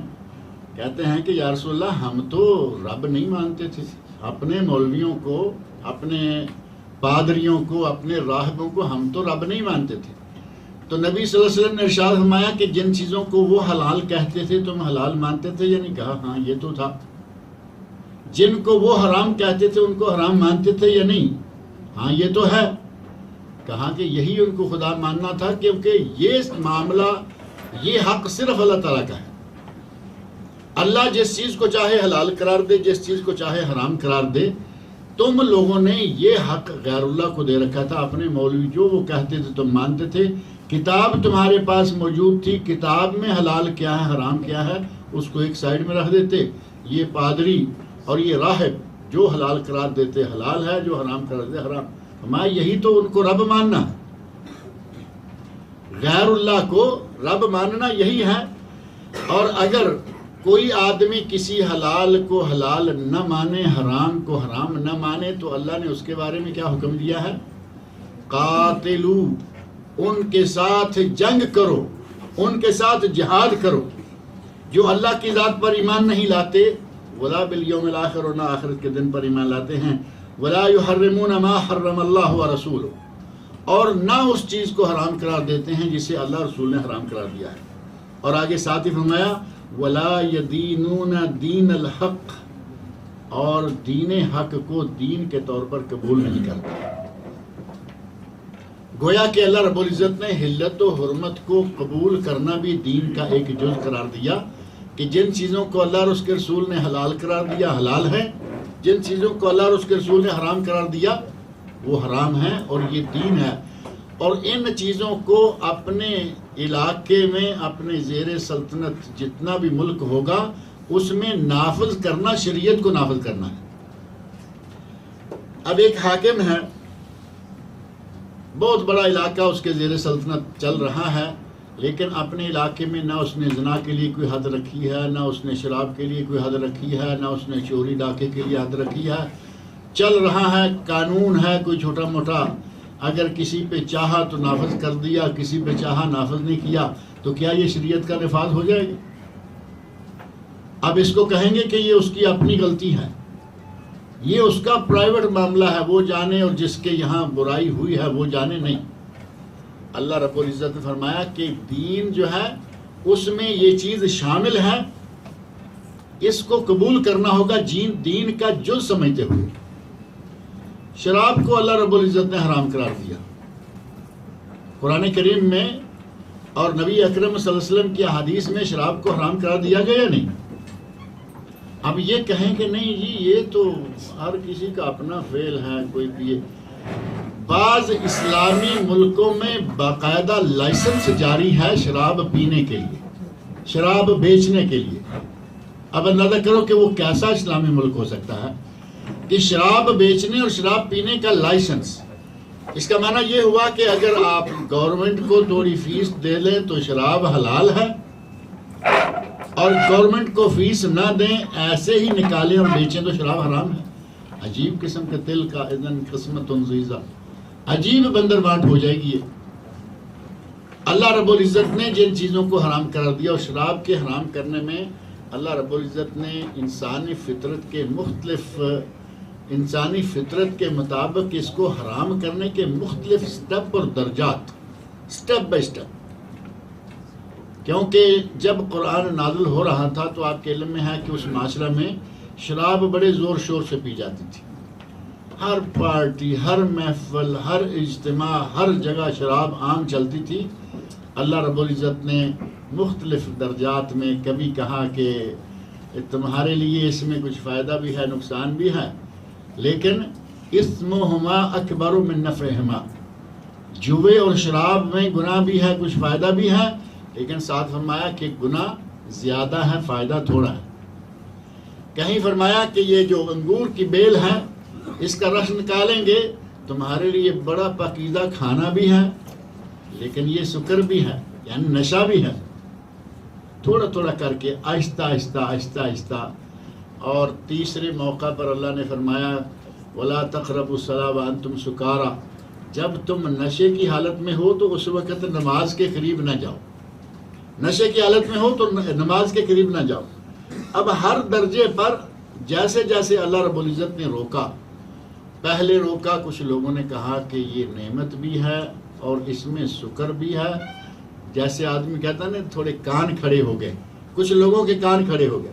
Speaker 3: کہتے ہیں کہ یا رسول اللہ ہم تو رب نہیں مانتے تھے، اپنے مولویوں کو، اپنے پادریوں کو، اپنے راہبوں کو ہم تو رب نہیں مانتے تھے۔ تو نبی صلی اللہ علیہ وسلم نے ارشاد فرمایا کہ جن چیزوں کو وہ حلال کہتے تھے تم حلال مانتے تھے؟ یعنی کہا ہاں یہ تو تھا. جن کو وہ حرام کہتے تھے ان کو حرام مانتے تھے یا نہیں؟ ہاں یہ تو ہے. کہا کہ یہی ان کو خدا ماننا تھا، کیونکہ یہ معاملہ، یہ حق صرف اللہ تعالیٰ کا ہے. اللہ جس چیز کو چاہے حلال قرار دے، جس چیز کو چاہے حرام قرار دے. تم لوگوں نے یہ حق غیر اللہ کو دے رکھا تھا. اپنے مولوی جو وہ کہتے تھے تم مانتے تھے. کتاب تمہارے پاس موجود تھی، کتاب میں حلال کیا ہے حرام کیا ہے اس کو ایک سائیڈ میں رکھ دیتے. یہ پادری اور یہ راہب جو حلال قرار دیتے حلال ہے، جو حرام قرار دیتے حرام. ہمارا یہی تو ان کو رب ماننا ہے. غیر اللہ کو رب ماننا یہی ہے. اور اگر کوئی آدمی کسی حلال کو حلال نہ مانے، حرام کو حرام نہ مانے، تو اللہ نے اس کے بارے میں کیا حکم دیا ہے؟ قاتلو، ان کے ساتھ جنگ کرو، ان کے ساتھ جہاد کرو جو اللہ کی ذات پر ایمان نہیں لاتے، ولا بالیوم الاخر، اور نہ آخرت کے دن پر ایمان لاتے ہیں. ولا یحرمون ما حرم اللہ ورسولہ، اور نہ اس چیز کو حرام قرار دیتے ہیں جسے اللہ رسول نے حرام قرار دیا ہے. اور آگے ساتھ ہی فرمایا ولا یدینون دین الحق، اور دین حق کو دین کے طور پر قبول نہیں کرتے. گویا کہ اللہ رب العزت نے حلت و حرمت کو قبول کرنا بھی دین کا ایک جز قرار دیا، کہ جن چیزوں کو اللہ اور اس کے رسول نے حلال قرار دیا حلال ہے، جن چیزوں کو اللہ اور اس کے رسول نے حرام قرار دیا وہ حرام ہے، اور یہ دین ہے. اور ان چیزوں کو اپنے علاقے میں، اپنے زیر سلطنت جتنا بھی ملک ہوگا اس میں نافذ کرنا، شریعت کو نافذ کرنا ہے. اب ایک حاکم ہے، بہت بڑا علاقہ اس کے زیر سلطنت چل رہا ہے، لیکن اپنے علاقے میں نہ اس نے زنا کے لیے کوئی حد رکھی ہے، نہ اس نے شراب کے لیے کوئی حد رکھی ہے، نہ اس نے چوری ڈاکے کے لیے حد رکھی ہے. چل رہا ہے، قانون ہے کوئی چھوٹا موٹا، اگر کسی پہ چاہا تو نافذ کر دیا، کسی پہ چاہا نافذ نہیں کیا، تو کیا یہ شریعت کا نفاذ ہو جائے گا؟ اب اس کو کہیں گے کہ یہ اس کی اپنی غلطی ہے، یہ اس کا پرائیویٹ معاملہ ہے، وہ جانے، اور جس کے یہاں برائی ہوئی ہے وہ جانے نہیں. اللہ رب العزت نے فرمایا کہ دین جو ہے اس میں یہ چیز شامل ہے، اس کو قبول کرنا ہوگا دین کا جز سمجھتے ہوئے. شراب کو اللہ رب العزت نے حرام قرار دیا قرآن کریم میں، اور نبی اکرم صلی اللہ علیہ وسلم کی احادیث میں شراب کو حرام قرار دیا گیا یا نہیں؟ اب یہ کہیں کہ نہیں جی یہ تو ہر کسی کا اپنا فعل ہے، کوئی پیے. بعض اسلامی ملکوں میں باقاعدہ لائسنس جاری ہے شراب پینے کے لیے، شراب بیچنے کے لیے. اب اندازہ کرو کہ وہ کیسا اسلامی ملک ہو سکتا ہے کہ شراب بیچنے اور شراب پینے کا لائسنس. اس کا معنی یہ ہوا کہ اگر آپ گورنمنٹ کو تھوڑی فیس دے لیں تو شراب حلال ہے، اور گورنمنٹ کو فیس نہ دیں، ایسے ہی نکالیں اور بیچیں تو شراب حرام ہے. عجیب قسم کے دل کا اذن قسمت ضیزہ، عجیب بندر بانٹ ہو جائے گی یہ. اللہ رب العزت نے جن چیزوں کو حرام قرار دیا، اور شراب کے حرام کرنے میں اللہ رب العزت نے انسانی فطرت کے مطابق اس کو حرام کرنے کے مختلف سٹیپ اور درجات، سٹیپ بائی سٹیپ. کیونکہ جب قرآن نازل ہو رہا تھا تو آپ کے علم میں ہے کہ اس معاشرہ میں شراب بڑے زور شور سے پی جاتی تھی. ہر پارٹی، ہر محفل، ہر اجتماع، ہر جگہ شراب عام چلتی تھی. اللہ رب العزت نے مختلف درجات میں کبھی کہا کہ تمہارے لیے اس میں کچھ فائدہ بھی ہے، نقصان بھی ہے، لیکن اسمہما اکبر من نفعہما، جوے اور شراب میں گناہ بھی ہے، کچھ فائدہ بھی ہے، لیکن ساتھ فرمایا کہ گناہ زیادہ ہے، فائدہ تھوڑا ہے. کہیں فرمایا کہ یہ جو انگور کی بیل ہے اس کا رس نکالیں گے تمہارے لیے بڑا پاکیزہ کھانا بھی ہے، لیکن یہ سکر بھی ہے، یعنی نشہ بھی ہے. تھوڑا تھوڑا کر کے آہستہ آہستہ آہستہ آہستہ. اور تیسرے موقع پر اللہ نے فرمایا وَلَا تَقْرَبُوا الصَّلَاةَ وَأَنْتُمْ سُكَارَىٰ، جب تم نشے کی حالت میں ہو تو اس وقت نماز کے قریب نہ جاؤ. نشے کی حالت میں ہو تو نماز کے قریب نہ جاؤ. اب ہر درجے پر جیسے جیسے اللہ رب العزت نے روکا پہلے روکا، کچھ لوگوں نے کہا کہ یہ نعمت بھی ہے اور اس میں شکر بھی ہے، جیسے آدمی کہتا ہے نا تھوڑے کان کھڑے ہو گئے، کچھ لوگوں کے کان کھڑے ہو گئے۔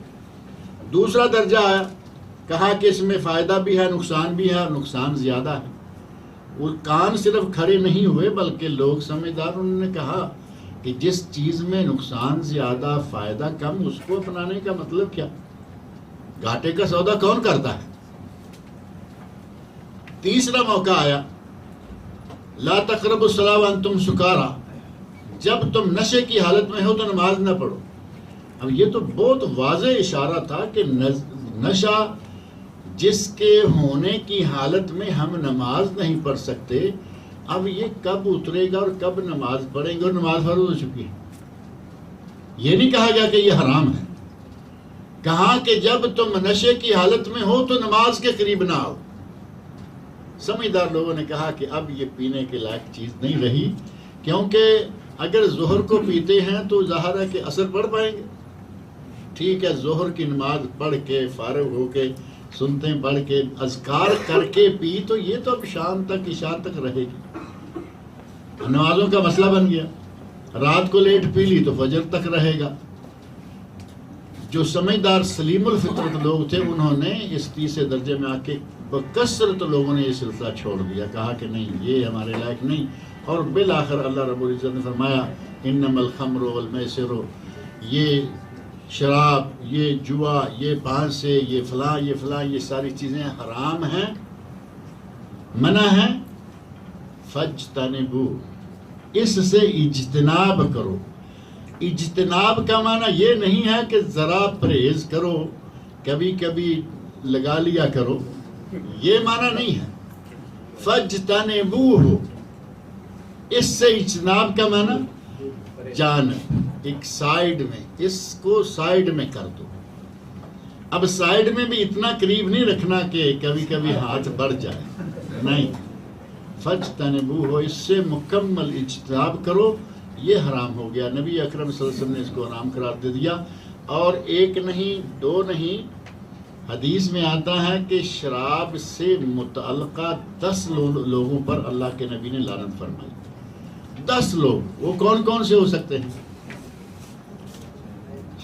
Speaker 3: دوسرا درجہ آیا، کہا کہ اس میں فائدہ بھی ہے نقصان بھی ہے اور نقصان زیادہ ہے۔ وہ کان صرف کھڑے نہیں ہوئے بلکہ لوگ سمجھدار، انہوں نے کہا کہ جس چیز میں نقصان زیادہ فائدہ کم، اس کو اپنانے کا مطلب کیا؟ گھاٹے کا سودا کون کرتا ہے؟ تیسرا موقع آیا، لا تقربوا الصلاۃ وانتم سکارا، جب تم نشے کی حالت میں ہو تو نماز نہ پڑھو۔ اب یہ تو بہت واضح اشارہ تھا کہ نشہ جس کے ہونے کی حالت میں ہم نماز نہیں پڑھ سکتے، اب یہ کب اترے گا اور کب نماز پڑھیں گے، اور نماز فرض ہو چکی ہے۔ یہ نہیں کہا گیا کہ یہ حرام ہے، کہا کہ جب تم نشے کی حالت میں ہو تو نماز کے قریب نہ آؤ۔ سمجھدار لوگوں نے کہا کہ اب یہ پینے کے لائق چیز نہیں رہی، کیونکہ اگر ظہر کو پیتے ہیں تو ظاہر ہے کہ اثر پڑھ پائیں گے۔ ٹھیک ہے، ظہر کی نماز پڑھ کے فارغ ہو کے سنتے پڑھ کے اذکار کر کے پی تو یہ تو اب شام تک عشاء تک رہے گی۔ نمازوں کا مسئلہ بن گیا، رات کو لیٹ پی لی تو فجر تک رہے گا۔ جو سمجھدار سلیم الفطرت لوگ تھے انہوں نے اس تیسرے درجے میں آ کے بکثرت لوگوں نے یہ سلسلہ چھوڑ دیا، کہا کہ نہیں یہ ہمارے لائق نہیں، اور بالآخر اللہ رب العزت نے فرمایا انما الخمر والمیسر، یہ شراب، یہ جوا، یہ پانسے، یہ فلاں یہ ساری چیزیں حرام ہیں، منع ہیں، فاجتنبوا، اس سے اجتناب کرو۔ اجتناب کا معنی یہ نہیں ہے کہ ذرا پرہیز کرو، کبھی کبھی لگا لیا کرو، یہ معنی نہیں ہے۔ فاجتنبوہ، اس سے اجتناب کا معنی جانب، ایک سائیڈ میں، اس کو سائیڈ میں کر دو۔ اب سائیڈ میں بھی اتنا قریب نہیں رکھنا کہ کبھی کبھی ہاتھ بڑھ جائے، نہیں، فاجتنبوہ، اس سے مکمل اجتناب کرو، یہ حرام ہو گیا۔ نبی اکرم صلی اللہ علیہ وسلم نے اس کو حرام قرار دے دیا، اور ایک نہیں دو نہیں، حدیث میں آتا ہے کہ شراب سے متعلقہ 10 لوگوں پر اللہ کے نبی نے لعنت فرمائی۔ 10 لوگ، وہ کون کون سے ہو سکتے ہیں؟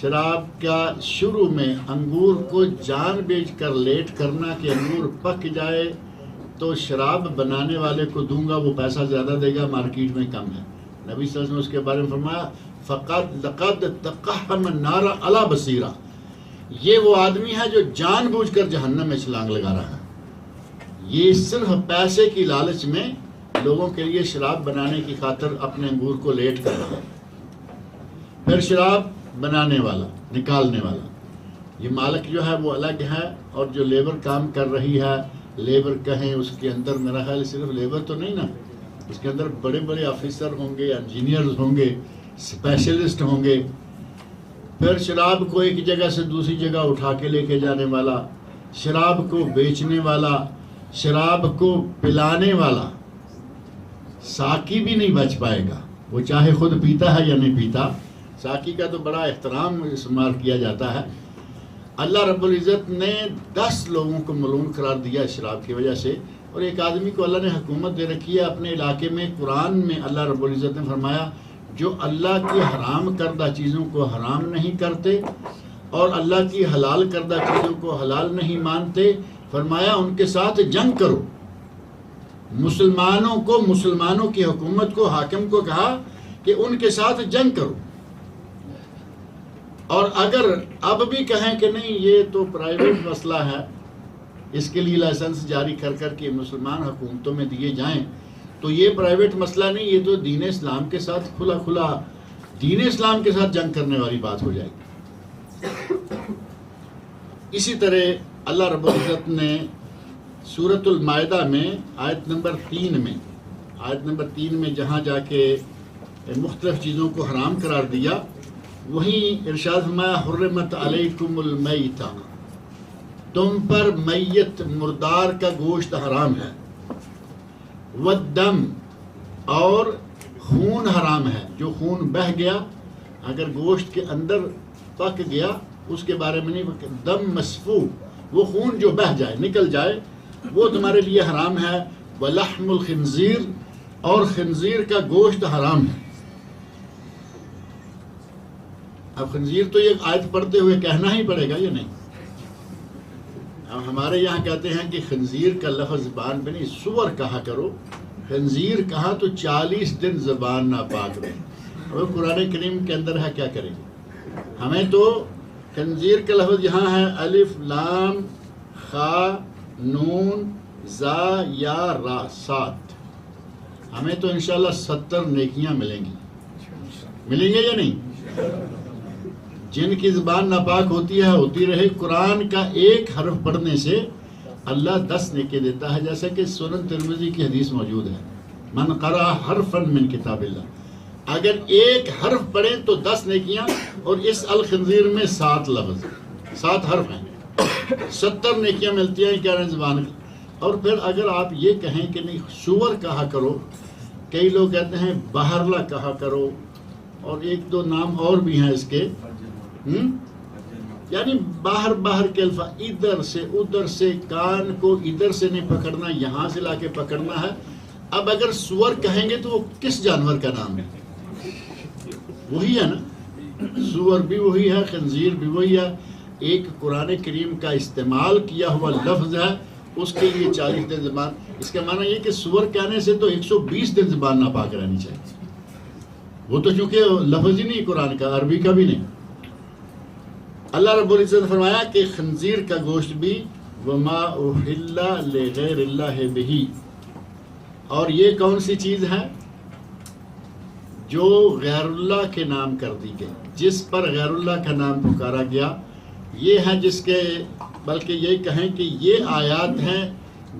Speaker 3: شراب کا شروع میں انگور کو جان بیچ کر لیٹ کرنا کہ انگور پک جائے تو شراب بنانے والے کو دوں گا، وہ پیسہ زیادہ دے گا، مارکیٹ میں کم ہے۔ نبی صلی اللہ علیہ وسلم نے اس کے بارے میں فرمایا لقد تقحم النار علی بصیرہ، یہ وہ آدمی ہے جو جان بوجھ کر جہنم میں چھلانگ لگا رہا ہے۔ یہ صرف پیسے کی لالچ میں لوگوں کے لیے شراب بنانے کی خاطر اپنے انگور کو لیٹ کر رہا ہے۔ پھر شراب بنانے والا، نکالنے والا، یہ مالک جو ہے وہ الگ ہے، اور جو لیبر کام کر رہی ہے، لیبر کہیں اس کے اندر، میرا خیال صرف لیبر تو نہیں نا، اس کے اندر بڑے بڑے آفیسر ہوں گے، انجینئرز ہوں گے، اسپیشلسٹ ہوں گے۔ پھر شراب کو ایک جگہ سے دوسری جگہ اٹھا کے لے کے جانے والا، شراب کو بیچنے والا، شراب کو پلانے والا، ساقی بھی نہیں بچ پائے گا، وہ چاہے خود پیتا ہے یا نہیں پیتا۔ ساقی کا تو بڑا احترام استعمال کیا جاتا ہے۔ اللہ رب العزت نے 10 لوگوں کو ملعون قرار دیا شراب کی وجہ سے، اور ایک آدمی کو اللہ نے حکومت دے رکھی ہے اپنے علاقے میں۔ قرآن میں اللہ رب العزت نے فرمایا جو اللہ کی حرام کردہ چیزوں کو حرام نہیں کرتے اور اللہ کی حلال کردہ چیزوں کو حلال نہیں مانتے، فرمایا ان کے ساتھ جنگ کرو۔ مسلمانوں کو، مسلمانوں کی حکومت کو، حاکم کو کہا کہ ان کے ساتھ جنگ کرو۔ اور اگر اب بھی کہیں کہ نہیں یہ تو پرائیویٹ مسئلہ ہے، اس کے لیے لائسنس جاری کر کر کے مسلمان حکومتوں میں دیے جائیں، تو یہ پرائیویٹ مسئلہ نہیں، یہ تو دین اسلام کے ساتھ کھلا دین اسلام کے ساتھ جنگ کرنے والی بات ہو جائے گی۔ اسی طرح اللہ رب العزت نے سورۃ المائدہ میں آیت نمبر 3 میں جہاں جا کے مختلف چیزوں کو حرام قرار دیا، وہیں ارشاد فرمایا حرمت علیکم المیتہ، تم پر میت مردار کا گوشت حرام ہے، والدم، اور خون حرام ہے، جو خون بہہ گیا، اگر گوشت کے اندر پک گیا اس کے بارے میں نہیں، دم مسفوح، وہ خون جو بہہ جائے، نکل جائے، وہ تمہارے لیے حرام ہے، وَلَحْمُ الْخِنْزِيرِ اور خنزیر کا گوشت حرام ہے۔ اب خنزیر تو یہ آیت پڑھتے ہوئے کہنا ہی پڑے گا یا نہیں؟ اب ہمارے یہاں کہتے ہیں کہ خنزیر کا لفظ زبان پہ نہیں، سور کہا کرو، خنزیر کہا تو 40 دن زبان ناپاک رہے۔ اب قرآن کریم کے اندر ہے، کیا کریں گے؟ ہمیں تو خنزیر کا لفظ یہاں ہے الف لام خا نون زا یا را 7، ہمیں تو انشاءاللہ 70 نیکیاں ملیں گے یا نہیں؟ جن کی زبان ناپاک ہوتی رہے، قرآن کا ایک حرف پڑھنے سے اللہ 10 نیکی دیتا ہے، جیسا کہ سنن ترمذی کی حدیث موجود ہے، من قرأ حرفا من کتاب اللہ، اگر ایک حرف پڑھیں تو 10 نیکیاں، اور اس الخنزیر میں 7 لفظ 7 حرف ہیں، 70 نیکیاں ملتی ہیں کیا زبان کی۔ اور پھر اگر آپ یہ کہیں کہ نہیں سور کہا کرو، کئی لوگ کہتے ہیں بہرلا کہا کرو، اور 1-2 نام اور بھی ہیں اس کے، یعنی باہر کے الفاظ، ادھر سے ادھر سے، کان کو ادھر سے نہیں پکڑنا، یہاں سے لا کے پکڑنا ہے۔ اب اگر سور کہیں گے تو وہ کس جانور کا نام ہے؟ وہی ہے نا، سور بھی وہی ہے، خنزیر بھی وہی ہے، ایک قرآن کریم کا استعمال کیا ہوا لفظ ہے، اس کے لیے 40 دن زبان۔ اس کا معنی یہ کہ سور کہنے سے تو 120 دن زبان ناپاک رہنی چاہیے، وہ تو چونکہ لفظ ہی نہیں قرآن کا، عربی کا بھی نہیں۔ اللہ رب العزت نے فرمایا کہ خنزیر کا گوشت بھی وما احل لغیر اللہ بہ، اور یہ کون سی چیز ہے جو غیر اللہ کے نام کر دی گئی، جس پر غیر اللہ کا نام پکارا گیا، یہ ہے جس کے، بلکہ یہ کہیں کہ یہ آیات ہیں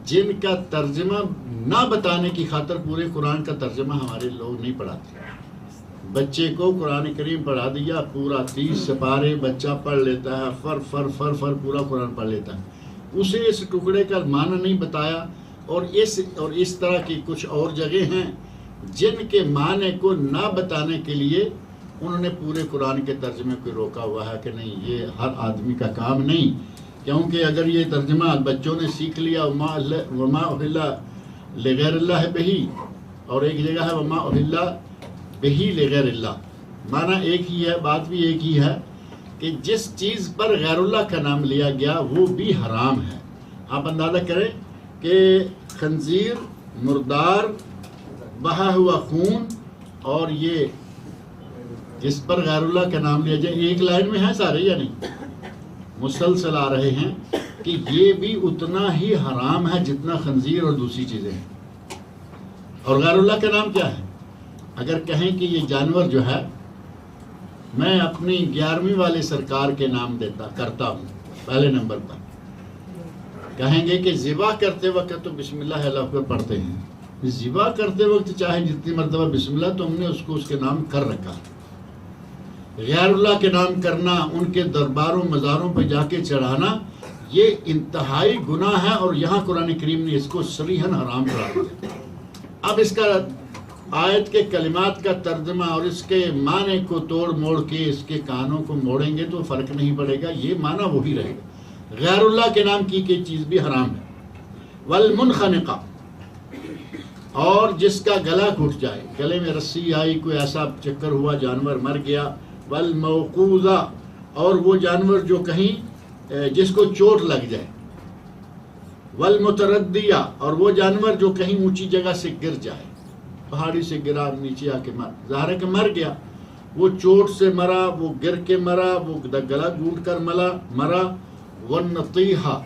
Speaker 3: جن کا ترجمہ نہ بتانے کی خاطر پورے قرآن کا ترجمہ ہمارے لوگ نہیں پڑھاتے۔ بچے کو قرآن کریم پڑھا دیا، پورا 30 سپارے بچہ پڑھ لیتا ہے، فر پورا قرآن پڑھ لیتا ہے، اسے اس ٹکڑے کا معنی نہیں بتایا۔ اور اس طرح کی کچھ اور جگہ ہیں جن کے معنی کو نہ بتانے کے لیے انہوں نے پورے قرآن کے ترجمے کو روکا ہوا ہے کہ نہیں، یہ ہر آدمی کا کام نہیں، کیونکہ اگر یہ ترجمہ بچوں نے سیکھ لیا وما احل لغیر اللہ بہ، اور ایک جگہ ہے وما احل بہ لغیر اللہ، معنی ایک ہی ہے، بات بھی ایک ہی ہے کہ جس چیز پر غیر اللہ کا نام لیا گیا وہ بھی حرام ہے۔ آپ اندازہ کریں کہ خنزیر، مردار، بہا ہوا خون، اور یہ جس پر غیر اللہ کا نام لیا جائے، ایک لائن میں ہے سارے یا نہیں، مسلسل آ رہے ہیں کہ یہ بھی اتنا ہی حرام ہے جتنا خنزیر اور دوسری چیزیں ہیں۔ اور غیر اللہ کا نام کیا ہے؟ اگر کہیں کہ یہ جانور جو ہے میں اپنی 11ویں والے سرکار کے نام کرتا ہوں، پہلے نمبر پر کہیں گے کہ ذبح کرتے وقت تو بسم اللہ اکبر پڑھتے ہیں، ذبح کرتے وقت چاہے جتنی مرتبہ بسم اللہ، تو ہم نے اس کو اس کے نام کر رکھا۔ غیر اللہ کے نام کرنا، ان کے درباروں مزاروں پہ جا کے چڑھانا، یہ انتہائی گناہ ہے، اور یہاں قرآن کریم نے اس کو صریحاً حرام قرار دیا۔ اب اس کا آیت کے کلمات کا ترجمہ اور اس کے معنی کو توڑ موڑ کے اس کے کانوں کو موڑیں گے تو فرق نہیں پڑے گا، یہ معنی وہی رہے گا۔ غیر اللہ کے نام کی چیز بھی حرام ہے۔ والمنخنقہ، اور جس کا گلا گھٹ جائے، گلے میں رسی آئی، کوئی ایسا چکر ہوا، جانور مر گیا۔ والموقوذہ، اور وہ جانور جو کہیں جس کو چوٹ لگ جائے۔ والمتردیہ، اور وہ جانور جو کہیں اونچی جگہ سے گر جائے، پہاڑی سے گرا نیچے آ کے ظاہر ہے کہ مر گیا، وہ چوٹ سے مرا، وہ گر کے مرا، وہ گلا گھونٹ کر مرا۔ والنطیحہ،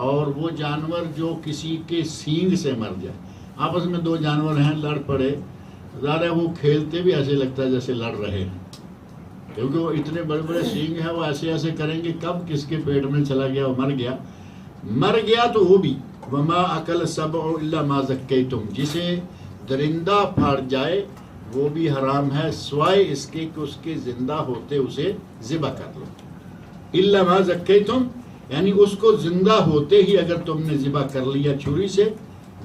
Speaker 3: اور وہ جانور جو کسی کے سینگ سے مر جائے، آپس میں 2 جانور ہیں، لڑ پڑے، ظاہر ہے وہ کھیلتے بھی ایسے لگتا ہے جیسے لڑ رہے ہیں، کیونکہ وہ اتنے بڑے بڑے سینگ ہیں، وہ ایسے کریں گے، کب کس کے پیٹ میں چلا گیا، وہ مر گیا تو وہ بھی۔ وما اکل السبع الا ما ذکیتم، جسے درندہ پھاڑ جائے وہ بھی حرام ہے، سوائے اس کے کہ اس کے زندہ ہوتے اسے ذبح کر لو۔ الا ما ذکیتم، یعنی اس کو زندہ ہوتے ہی اگر تم نے ذبح کر لیا چھری سے،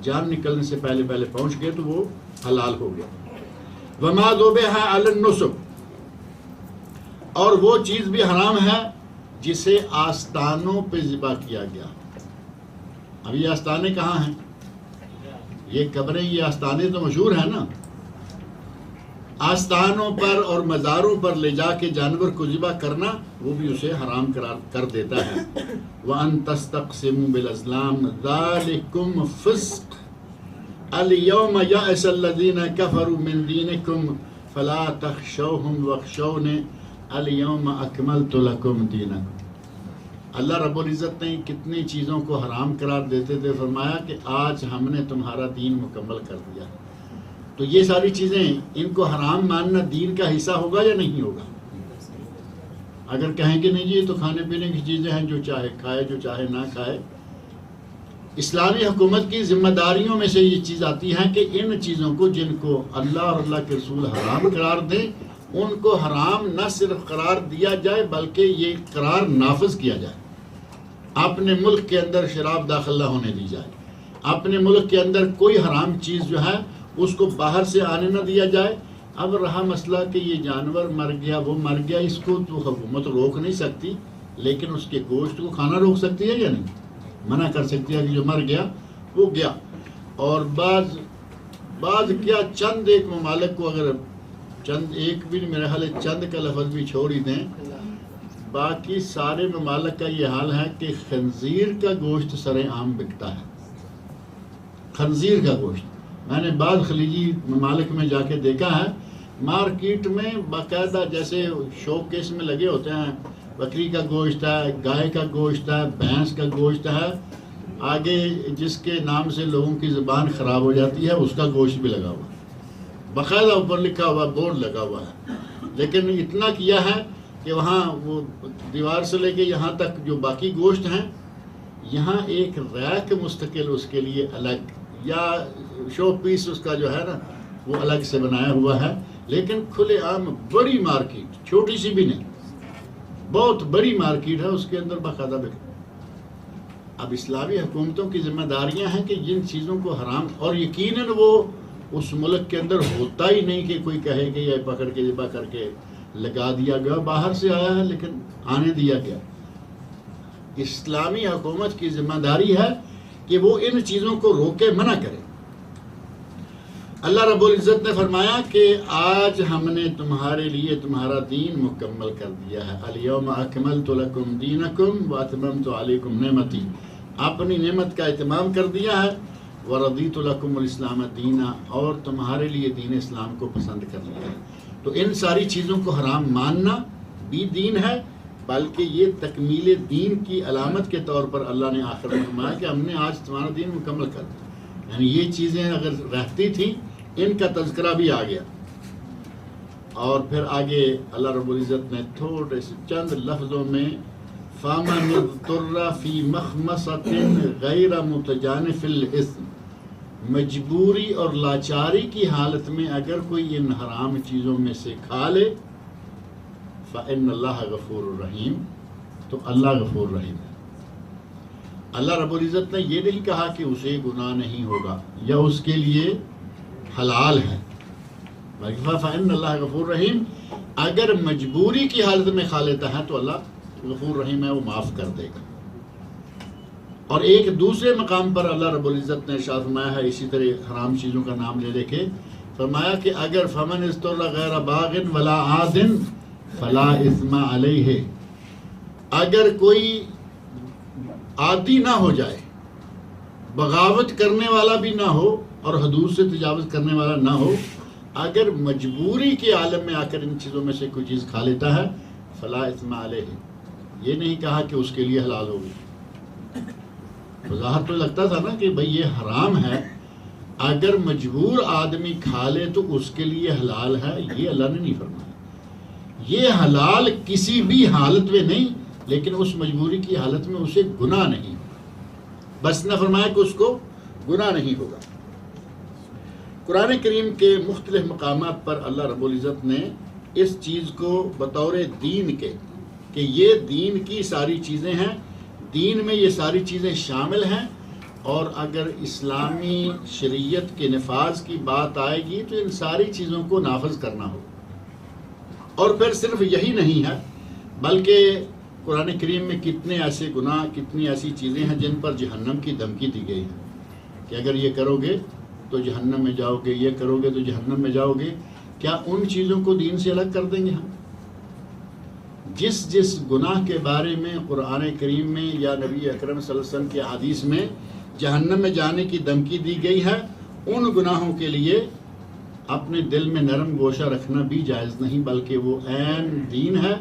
Speaker 3: جان نکلنے سے پہلے پہنچ گئے تو وہ حلال ہو گیا۔ وما ذبح علی النصب، اور وہ چیز بھی حرام ہے جسے آستانوں پہ ذبح کیا گیا۔ اب یہ آستانے کہاں ہیں؟ یہ قبریں، یہ آستانے تو مشہور ہیں نا. آستانوں پر اور مزاروں پر لے جا کے جانور کو ذبح کرنا وہ بھی اسے حرام قرار کر دیتا ہے. وَأَن تَسْتَقْسِمُوا بِالْأَزْلَامِ ذَلِكُمْ فِسْقٌ الْيَوْمَ يَئِسَ الَّذِينَ كَفَرُوا مِن دِينِكُمْ فَلَا تَخْشَوْهُمْ وَاخْشَوْنِ الْيَوْمَ أَكْمَلْتُ لَكُمْ دِينَكُمْ. اللہ رب العزت نے کتنی چیزوں کو حرام قرار دیتے تھے، فرمایا کہ آج ہم نے تمہارا دین مکمل کر دیا. تو یہ ساری چیزیں، ان کو حرام ماننا دین کا حصہ ہوگا یا نہیں ہوگا؟ اگر کہیں کہ نہیں جی یہ تو کھانے پینے کی چیزیں ہیں، جو چاہے کھائے جو چاہے نہ کھائے. اسلامی حکومت کی ذمہ داریوں میں سے یہ چیز آتی ہے کہ ان چیزوں کو، جن کو اللہ اور اللہ کے رسول حرام قرار دیں، ان کو حرام نہ صرف قرار دیا جائے بلکہ یہ قرار نافذ کیا جائے. اپنے ملک کے اندر شراب داخل نہ ہونے دی جائے. اپنے ملک کے اندر کوئی حرام چیز جو ہے اس کو باہر سے آنے نہ دیا جائے. اب رہا مسئلہ کہ یہ جانور مر گیا، وہ مر گیا، اس کو تو حکومت روک نہیں سکتی، لیکن اس کے گوشت کو کھانا روک سکتی ہے یا نہیں؟ منع کر سکتی ہے کہ جو مر گیا وہ گیا. اور بعض کیا چند ایک ممالک کو، اگر چند ایک بھی میرے خیال ہے چند کا لفظ بھی چھوڑ ہی دیں، باقی سارے ممالک کا یہ حال ہے کہ خنزیر کا گوشت سر عام بکتا ہے. خنزیر کا گوشت میں نے بعض خلیجی ممالک میں جا کے دیکھا ہے، مارکیٹ میں باقاعدہ جیسے شو کیس میں لگے ہوتے ہیں، بکری کا گوشت ہے، گائے کا گوشت ہے، بھینس کا گوشت ہے، آگے جس کے نام سے لوگوں کی زبان خراب ہو جاتی ہے اس کا گوشت بھی لگا ہوا ہے، باقاعدہ اوپر لکھا ہوا بورڈ لگا ہوا ہے. لیکن اتنا کیا ہے کہ وہاں وہ دیوار سے لے کے یہاں تک جو باقی گوشت ہیں، یہاں ایک ریک مستقل اس کے لیے الگ، یا شو پیس اس کا جو ہے نا وہ الگ سے بنایا ہوا ہے. لیکن کھلے عام بڑی مارکیٹ، چھوٹی سی بھی نہیں، بہت بڑی مارکیٹ ہے، اس کے اندر باقاعدہ بکتا. اب اسلامی حکومتوں کی ذمہ داریاں ہیں کہ جن چیزوں کو حرام، اور یقیناً وہ اس ملک کے اندر ہوتا ہی نہیں کہ کوئی کہے کہ یہ پکڑ کے ذبح کر کے لگا دیا گیا، باہر سے آیا ہے لیکن آنے دیا گیا. اسلامی حکومت کی ذمہ داری ہے کہ وہ ان چیزوں کو روکے، منع کرے. اللہ رب العزت نے فرمایا کہ آج ہم نے تمہارے لیے تمہارا دین مکمل کر دیا ہے. الیوم اکملت لکم دینکم واتممت علیکم نعمتی، اپنی نعمت کا اتمام کر دیا ہے. ورضیت لکم الاسلام دینا، اور تمہارے لیے دین اسلام کو پسند کر لیا ہے. تو ان ساری چیزوں کو حرام ماننا بھی دین ہے، بلکہ یہ تکمیل دین کی علامت کے طور پر اللہ نے آخر میں فرمایا کہ ہم نے آج تمہارا دین مکمل کر دیا. یعنی یہ چیزیں اگر رہتی تھیں، ان کا تذکرہ بھی آ گیا. اور پھر آگے اللہ رب العزت نے تھوڑے سے چند لفظوں میں فَمَنِ اضْطُرَّ فِي مَخْمَصَةٍ غَيْرَ مُتَجَانِفٍ لِلْإِثْمِ، مجبوری اور لاچاری کی حالت میں اگر کوئی ان حرام چیزوں میں سے کھا لے، فَإِنَّ اللَّهَ غَفُورٌ رَحِيمٌ، تو اللہ غفور رحیم ہے. اللہ رب العزت نے یہ نہیں کہا کہ اسے گناہ نہیں ہوگا یا اس کے لیے حلال ہے، بلکہ فَإِنَّ اللَّهَ غَفُورٌ رَحِيمٌ. اگر مجبوری کی حالت میں کھا لیتا ہے تو اللہ غفور رحیم ہے، وہ معاف کر دے گا. اور ایک دوسرے مقام پر اللہ رب العزت نے ارشاد فرمایا ہے، اسی طرح حرام چیزوں کا نام لے لے کے فرمایا کہ اگر فَمَنِ اضْطُرَّ غَيْرَ بَاغٍ وَلَا عَادٍ فَلَا إِثْمَ عَلَيْهِ، اگر کوئی عادی نہ ہو جائے، بغاوت کرنے والا بھی نہ ہو اور حدود سے تجاوز کرنے والا نہ ہو، اگر مجبوری کے عالم میں آ کر ان چیزوں میں سے کوئی چیز کھا لیتا ہے، فلا اثم علیہ، یہ نہیں کہا کہ اس کے لیے حلال ہوگی. ظاہر تو لگتا تھا نا کہ بھئی یہ حرام ہے، اگر مجبور آدمی کھا لے تو اس کے لیے حلال ہے. یہ اللہ نے نہیں فرمایا. یہ حلال کسی بھی حالت میں نہیں، لیکن اس مجبوری کی حالت میں اسے گناہ نہیں، بس نہ فرمایا کہ اس کو گناہ نہیں ہوگا. قرآن کریم کے مختلف مقامات پر اللہ رب العزت نے اس چیز کو بطور دین کے، کہ یہ دین کی ساری چیزیں ہیں، دین میں یہ ساری چیزیں شامل ہیں، اور اگر اسلامی شریعت کے نفاذ کی بات آئے گی تو ان ساری چیزوں کو نافذ کرنا ہو. اور پھر صرف یہی نہیں ہے، بلکہ قرآن کریم میں کتنے ایسے گناہ، کتنی ایسی چیزیں ہیں جن پر جہنم کی دھمکی دی گئی ہے کہ اگر یہ کرو گے تو جہنم میں جاؤ گے، یہ کرو گے تو جہنم میں جاؤ گے. کیا ان چیزوں کو دین سے الگ کر دیں گے ہم؟ جس گناہ کے بارے میں قرآن کریم میں یا نبی اکرم صلی اللہ علیہ وسلم کی حدیث میں جہنم میں جانے کی دھمکی دی گئی ہے، ان گناہوں کے لیے اپنے دل میں نرم گوشہ رکھنا بھی جائز نہیں، بلکہ وہ عین دین ہے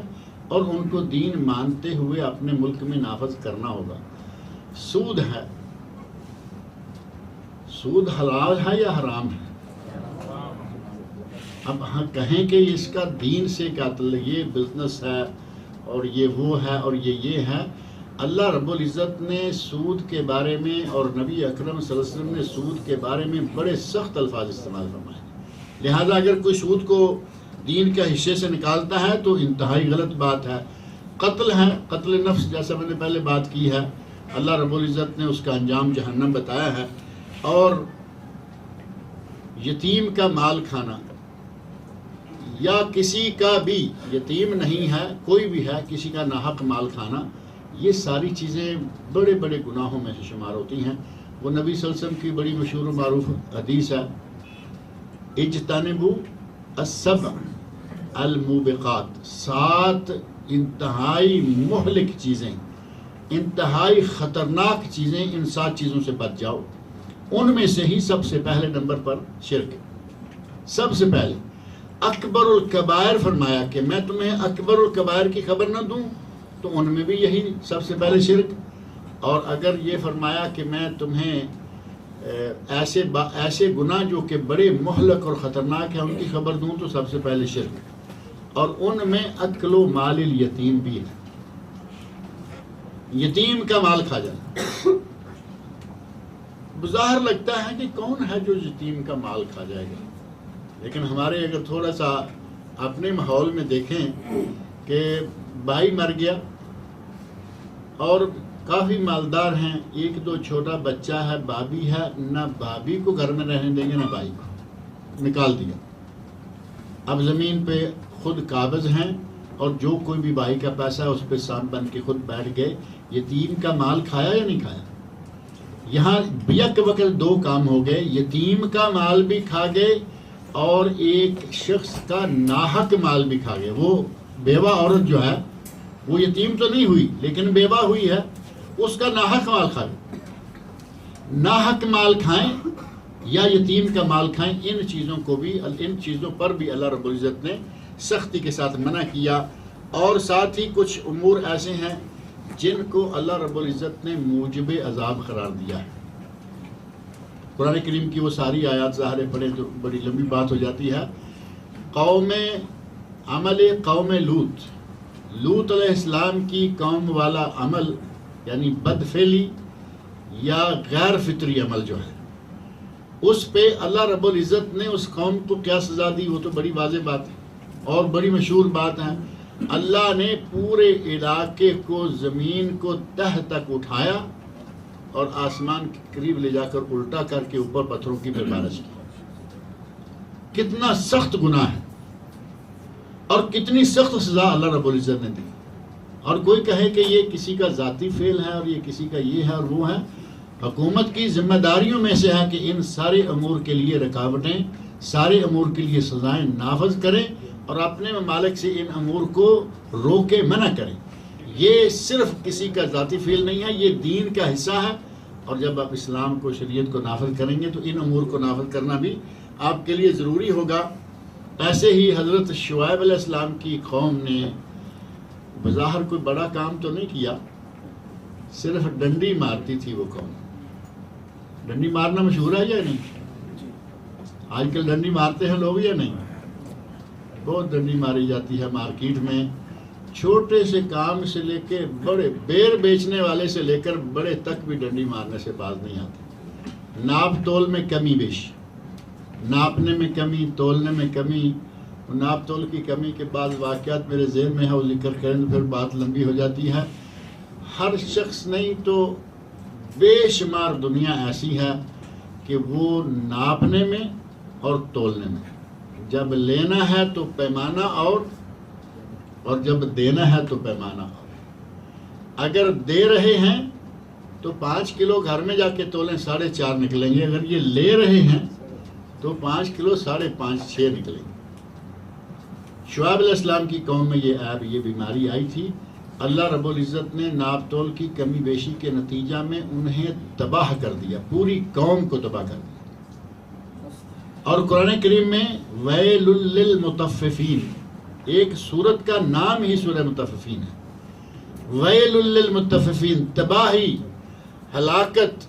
Speaker 3: اور ان کو دین مانتے ہوئے اپنے ملک میں نافذ کرنا ہوگا. سود ہے، سود حلال ہے یا حرام ہے؟ اب ہاں کہیں کہ اس کا دین سے کیا تعلق، یہ بزنس ہے اور یہ وہ ہے اور یہ ہے. اللہ رب العزت نے سود کے بارے میں اور نبی اکرم صلی اللہ علیہ وسلم نے سود کے بارے میں بڑے سخت الفاظ استعمال فرمائے. لہذا اگر کوئی سود کو دین کے حصے سے نکالتا ہے تو انتہائی غلط بات ہے. قتل ہے، قتل نفس، جیسا میں نے پہلے بات کی ہے، اللہ رب العزت نے اس کا انجام جہنم بتایا ہے. اور یتیم کا مال کھانا یا کسی کا بھی یتیم نہیں ہے، کوئی بھی ہے، کسی کا ناحق مال کھانا، یہ ساری چیزیں بڑے بڑے گناہوں میں سے شمار ہوتی ہیں. وہ نبی صلی اللہ علیہ وسلم کی بڑی مشہور و معروف حدیث ہے، اجتنبوا السبع الموبقات، 7 انتہائی مہلک چیزیں، انتہائی خطرناک چیزیں، ان 7 چیزوں سے بچ جاؤ. ان میں سے ہی سب سے پہلے نمبر پر شرک، سب سے پہلے اکبر الکبائر فرمایا کہ میں تمہیں اکبر الکبائر کی خبر نہ دوں، تو ان میں بھی یہی سب سے پہلے شرک. اور اگر یہ فرمایا کہ میں تمہیں ایسے گناہ جو کہ بڑے مہلک اور خطرناک ہیں ان کی خبر دوں، تو سب سے پہلے شرک. اور ان میں اکل و مال الیتیم بھی ہے، یتیم کا مال کھا جانا. بظاہر لگتا ہے کہ کون ہے جو یتیم کا مال کھا جائے گا، لیکن ہمارے اگر تھوڑا سا اپنے ماحول میں دیکھیں کہ بھائی مر گیا اور کافی مالدار ہیں، 1-2 چھوٹا بچہ ہے، بھابھی ہے، نہ بھابھی کو گھر میں رہنے دیں گے نہ بھائی کو، نکال دیا. اب زمین پہ خود قابض ہیں اور جو کوئی بھی بھائی کا پیسہ ہے اس پہ سانپ بن کے خود بیٹھ گئے. یتیم کا مال کھایا یا نہیں کھایا؟ یہاں یک وقت 2 کام ہو گئے، یتیم کا مال بھی کھا گئے اور ایک شخص کا ناحق مال بھی کھا گئے. وہ بیوہ عورت جو ہے وہ یتیم تو نہیں ہوئی لیکن بیوہ ہوئی ہے، اس کا ناحق مال کھا گئے. ناحق مال کھائیں یا یتیم کا مال کھائیں، ان چیزوں پر بھی اللہ رب العزت نے سختی کے ساتھ منع کیا. اور ساتھ ہی کچھ امور ایسے ہیں جن کو اللہ رب العزت نے موجب عذاب قرار دیا ہے. قرآن کریم کی وہ ساری آیات ظاہر پڑھیں تو بڑی لمبی بات ہو جاتی ہے. قوم لوط علیہ السلام کی قوم والا عمل، یعنی بدفعلی یا غیر فطری عمل جو ہے، اس پہ اللہ رب العزت نے اس قوم کو کیا سزا دی، وہ تو بڑی واضح بات ہے اور بڑی مشہور بات ہے. اللہ نے پورے علاقے کو، زمین کو تہ تک اٹھایا اور آسمان کے قریب لے جا کر الٹا کر کے اوپر پتھروں کی بارش کی. کتنا سخت گناہ ہے اور کتنی سخت سزا اللہ رب العزت نے دی. اور کوئی کہے کہ یہ کسی کا ذاتی فعل ہے اور یہ کسی کا یہ ہے اور وہ ہے، حکومت کی ذمہ داریوں میں سے ہے کہ ان سارے امور کے لیے رکاوٹیں، سارے امور کے لیے سزائیں نافذ کریں اور اپنے ممالک سے ان امور کو روکے، منع کریں. یہ صرف کسی کا ذاتی فعل نہیں ہے، یہ دین کا حصہ ہے. اور جب آپ اسلام کو، شریعت کو نافذ کریں گے تو ان امور کو نافذ کرنا بھی آپ کے لیے ضروری ہوگا. ایسے ہی حضرت شعیب علیہ السلام کی قوم نے بظاہر کوئی بڑا کام تو نہیں کیا، صرف ڈنڈی مارتی تھی وہ قوم. ڈنڈی مارنا مشہور ہے یا نہیں؟ آج کل ڈنڈی مارتے ہیں لوگ یا نہیں؟ بہت ڈنڈی ماری جاتی ہے مارکیٹ میں، چھوٹے سے کام سے لے کے بڑے، بیر بیچنے والے سے لے کر بڑے تک بھی ڈنڈی مارنے سے باز نہیں آتے. ناپ تول میں کمی بیشی، ناپنے میں کمی، تولنے میں کمی. ناپ تول کی کمی کے بعد واقعات میرے ذہن میں ہے، وہ ذکر کریں تو پھر بات لمبی ہو جاتی ہے. ہر شخص نہیں تو بے شمار دنیا ایسی ہے کہ وہ ناپنے میں اور تولنے میں، جب لینا ہے تو پیمانہ اور جب دینا ہے تو پیمانہ. اگر دے رہے ہیں تو 5 کلو گھر میں جا کے تولیں 4.5 نکلیں گے، اگر یہ لے رہے ہیں تو 5 کلو 5.5 6 نکلیں گے۔ شعیب علیہ السلام کی قوم میں یہ عیب، یہ بیماری آئی تھی۔ اللہ رب العزت نے ناپ تول کی کمی بیشی کے نتیجہ میں انہیں تباہ کر دیا، پوری قوم کو تباہ کر دیا۔ اور قرآن کریم میں ویل للمطففین، ایک سورت کا نام ہی سورہ مطففین ہے۔ ویل للمطففین، تباہی، ہلاکت،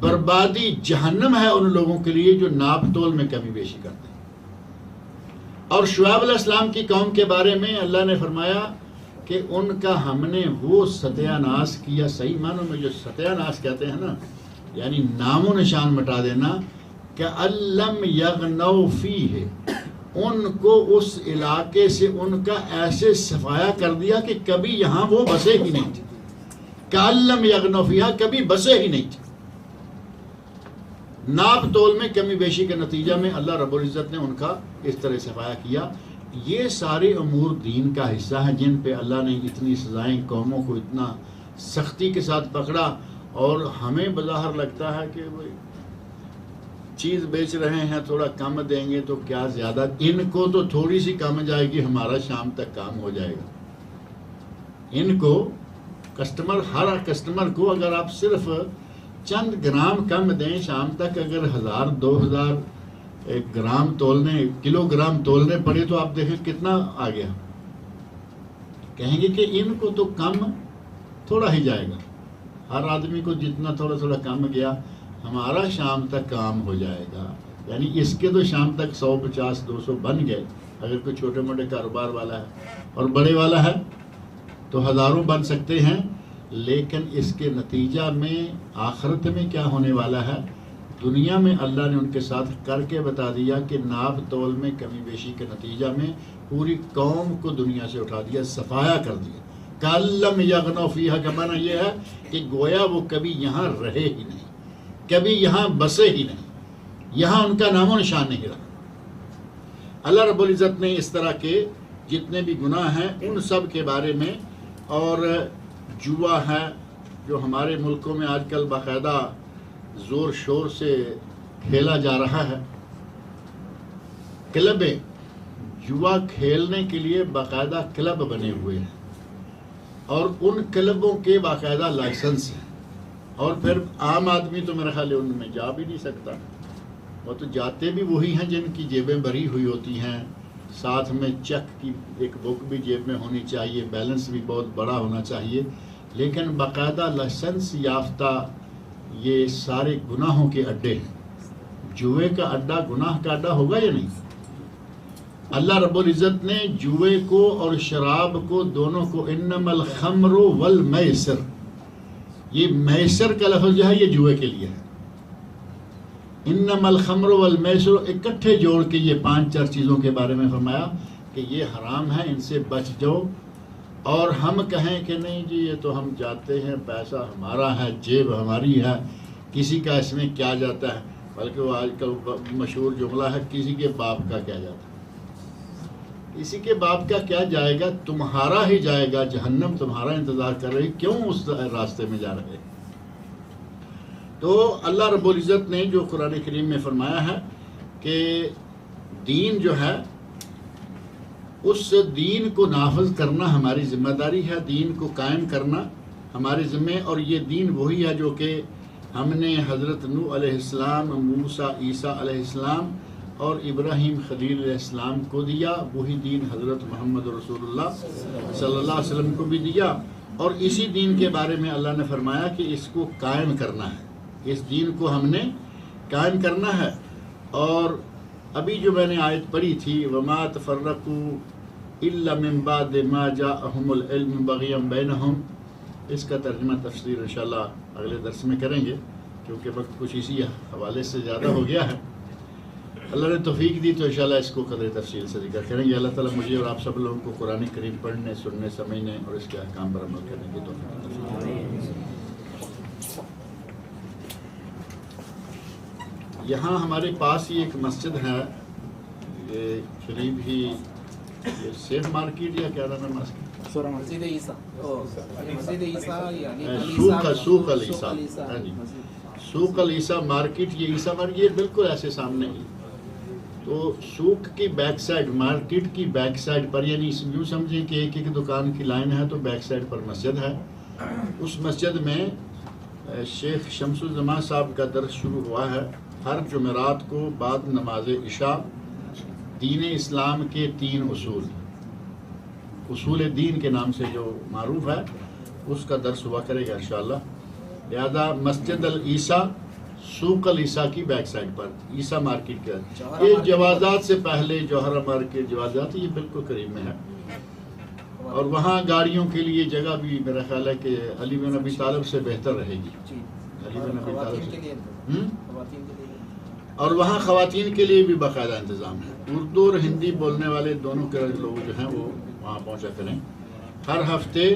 Speaker 3: بربادی، جہنم ہے ان لوگوں کے لیے جو ناپ تول میں کمی بیشی کرتے ہیں۔ اور شعیب علیہ السلام کی قوم کے بارے میں اللہ نے فرمایا کہ ان کا ہم نے وہ ستیہ ناش کیا، صحیح معنوں میں جو ستیہ ناش کہتے ہیں نا، یعنی نام و نشان مٹا دینا، کہ الم یغنوا فیہ، ان کو اس علاقے سے ان کا ایسے صفایا کر دیا کہ کبھی یہاں وہ بسے ہی نہیں تھے، کہ الم یغنوا فیہا، کبھی بسے ہی نہیں تھے۔ ناپ تول میں کمی بیشی کے نتیجہ میں اللہ رب العزت نے ان کا اس طرح صفایا کیا۔ یہ سارے امور دین کا حصہ ہیں جن پہ اللہ نے اتنی سزائیں، قوموں کو اتنا سختی کے ساتھ پکڑا، اور ہمیں بظاہر لگتا ہے کہ چیز بیچ رہے ہیں تھوڑا کم دیں گے تو کیا زیادہ، ان کو تو تھوڑی سی کم جائے گی، ہمارا شام تک کام ہو جائے گا۔ ان کو ہر کسٹمر کو اگر آپ صرف چند گرام کم دیں، شام تک اگر 1000 2000 گرام تولنے، کلو گرام تولنے پڑے تو آپ دیکھیں کتنا آ گیا۔ کہیں گے کہ ان کو تو کم تھوڑا ہی جائے گا، ہر آدمی کو جتنا تھوڑا تھوڑا کم گیا، ہمارا شام تک کام ہو جائے گا۔ یعنی اس کے تو شام تک 150 200 بن گئے، اگر کوئی چھوٹے موٹے کاروبار والا ہے، اور بڑے والا ہے تو ہزاروں بن سکتے ہیں۔ لیکن اس کے نتیجہ میں آخرت میں کیا ہونے والا ہے، دنیا میں اللہ نے ان کے ساتھ کر کے بتا دیا کہ ناپ تول میں کمی بیشی کے نتیجہ میں پوری قوم کو دنیا سے اٹھا دیا، صفایا کر دیا۔ کَأَلَّمْ يَغْنَوْا فِيهَا، کا معنی یہ ہے کہ گویا وہ کبھی یہاں رہے ہی نہیں، کبھی یہاں بسے ہی نہیں، یہاں ان کا نام و نشان نہیں رہا۔ اللہ رب العزت نے اس طرح کے جتنے بھی گناہ ہیں ان سب کے بارے میں، اور جوا ہے جو ہمارے ملکوں میں آج کل باقاعدہ زور شور سے کھیلا جا رہا ہے، کلبیں جوا کھیلنے کے لیے باقاعدہ کلب بنے ہوئے ہیں، اور ان کلبوں کے باقاعدہ لائسنس ہیں، اور پھر عام آدمی تو میرا خیال ہے ان میں جا بھی نہیں سکتا۔ وہ تو جاتے بھی وہی ہیں جن کی جیبیں بھری ہوئی ہوتی ہیں، ساتھ میں چیک کی ایک بک بھی جیب میں ہونی چاہیے، بیلنس بھی بہت بڑا ہونا چاہیے، لیکن باقاعدہ لائسنس یافتہ یہ سارے گناہوں کے اڈے ہیں۔ جوئے کا اڈا گناہ کا اڈا ہوگا یا نہیں؟ اللہ رب العزت نے جوئے کو اور شراب کو دونوں کو انما الخمر والمیسر، یہ میسر کا لفظ جو ہے یہ جوئے کے لیے ہے۔ انما الخمر والمیسر اکٹھے جوڑ کے یہ 5 چیزوں کے بارے میں فرمایا کہ یہ حرام ہے، ان سے بچ جاؤ۔ اور ہم کہیں کہ نہیں جی یہ تو ہم جاتے ہیں، پیسہ ہمارا ہے، جیب ہماری ہے، کسی کا اس میں کیا جاتا ہے، بلکہ وہ آج کل مشہور جملہ ہے کسی کے باپ کا کیا جاتا ہے۔ کسی کے باپ کا کیا جائے گا، تمہارا ہی جائے گا، جہنم تمہارا انتظار کر رہی، کیوں اس راستے میں جا رہے؟ تو اللہ رب العزت نے جو قرآن کریم میں فرمایا ہے کہ دین جو ہے اس دین کو نافذ کرنا ہماری ذمہ داری ہے، دین کو قائم کرنا ہمارے ذمہ، اور یہ دین وہی ہے جو کہ ہم نے حضرت نوح علیہ السلام، موسیٰ عیسیٰ علیہ السلام اور ابراہیم خلیل علیہ السلام کو دیا، وہی دین حضرت محمد رسول اللہ صلی اللہ علیہ وسلم کو بھی دیا، اور اسی دین کے بارے میں اللہ نے فرمایا کہ اس کو قائم کرنا ہے، اس دین کو ہم نے قائم کرنا ہے۔ اور ابھی جو میں نے آیت پڑھی تھی وَمَا تَفَرَّقُوا إِلَّا مِن بَعْدِ مَا جَاءَهُمُ الْعِلْمُ بَغْيًا بَيْنَهُمْ، اس کا ترجمہ تفسیر انشاءاللہ اگلے درس میں کریں گے، کیونکہ وقت کچھ اسی حوالے سے زیادہ ہو گیا ہے۔ اللہ نے توفیق دی تو انشاءاللہ اس کو قدر تفصیل سے ذکر کریں گے۔ اللہ تعالیٰ مجھے اور آپ سب لوگوں کو قرآن کریم پڑھنے، سننے، سمجھنے اور اس کے احکام پر عمل کرنے کی توفیق۔ یہاں ہمارے پاس ہی ایک مسجد ہے، یہ قریب ہی سیف مارکیٹ یا کیا نام ہے مسجد،
Speaker 4: سورہ مسجد عیسیٰ مسجد عیسیٰ یعنی
Speaker 3: سوق العیسیٰ، ہاں جی، سوق العیسیٰ مارکیٹ، یہ عیسیٰ یہ بالکل ایسے سامنے ہی. تو سوق کی بیک سائڈ، مارکیٹ کی بیک سائڈ پر، یعنی یوں سمجھیں کہ ایک ایک دکان کی لائن ہے تو بیک سائڈ پر مسجد ہے. اس مسجد میں شیخ شمس الزمان صاحب کا درس شروع ہوا ہے ہر جمعرات کو بعد نماز عشاء. دین اسلام کے 3 اصول دین کے نام سے جو معروف ہے اس کا درس ہوا کرے گا انشاءاللہ. لہذا مسجد العیسیٰ سوق العیسیٰ کی بیک سائڈ پر، عیسیٰ مارکیٹ کے، یہ جوازات سے پہلے جوہرہ مارکیٹ جوازات، یہ بالکل قریب میں ہے. اور وہاں گاڑیوں کے لیے جگہ بھی میرا خیال ہے کہ علی بن ابی طالب سے بہتر رہے گی. علی بن ابی طالب سے، اور وہاں خواتین کے لیے بھی باقاعدہ انتظام ہے. اردو اور ہندی بولنے والے دونوں کے لوگ جو ہیں وہ وہاں پہنچا کریں. ہر ہفتے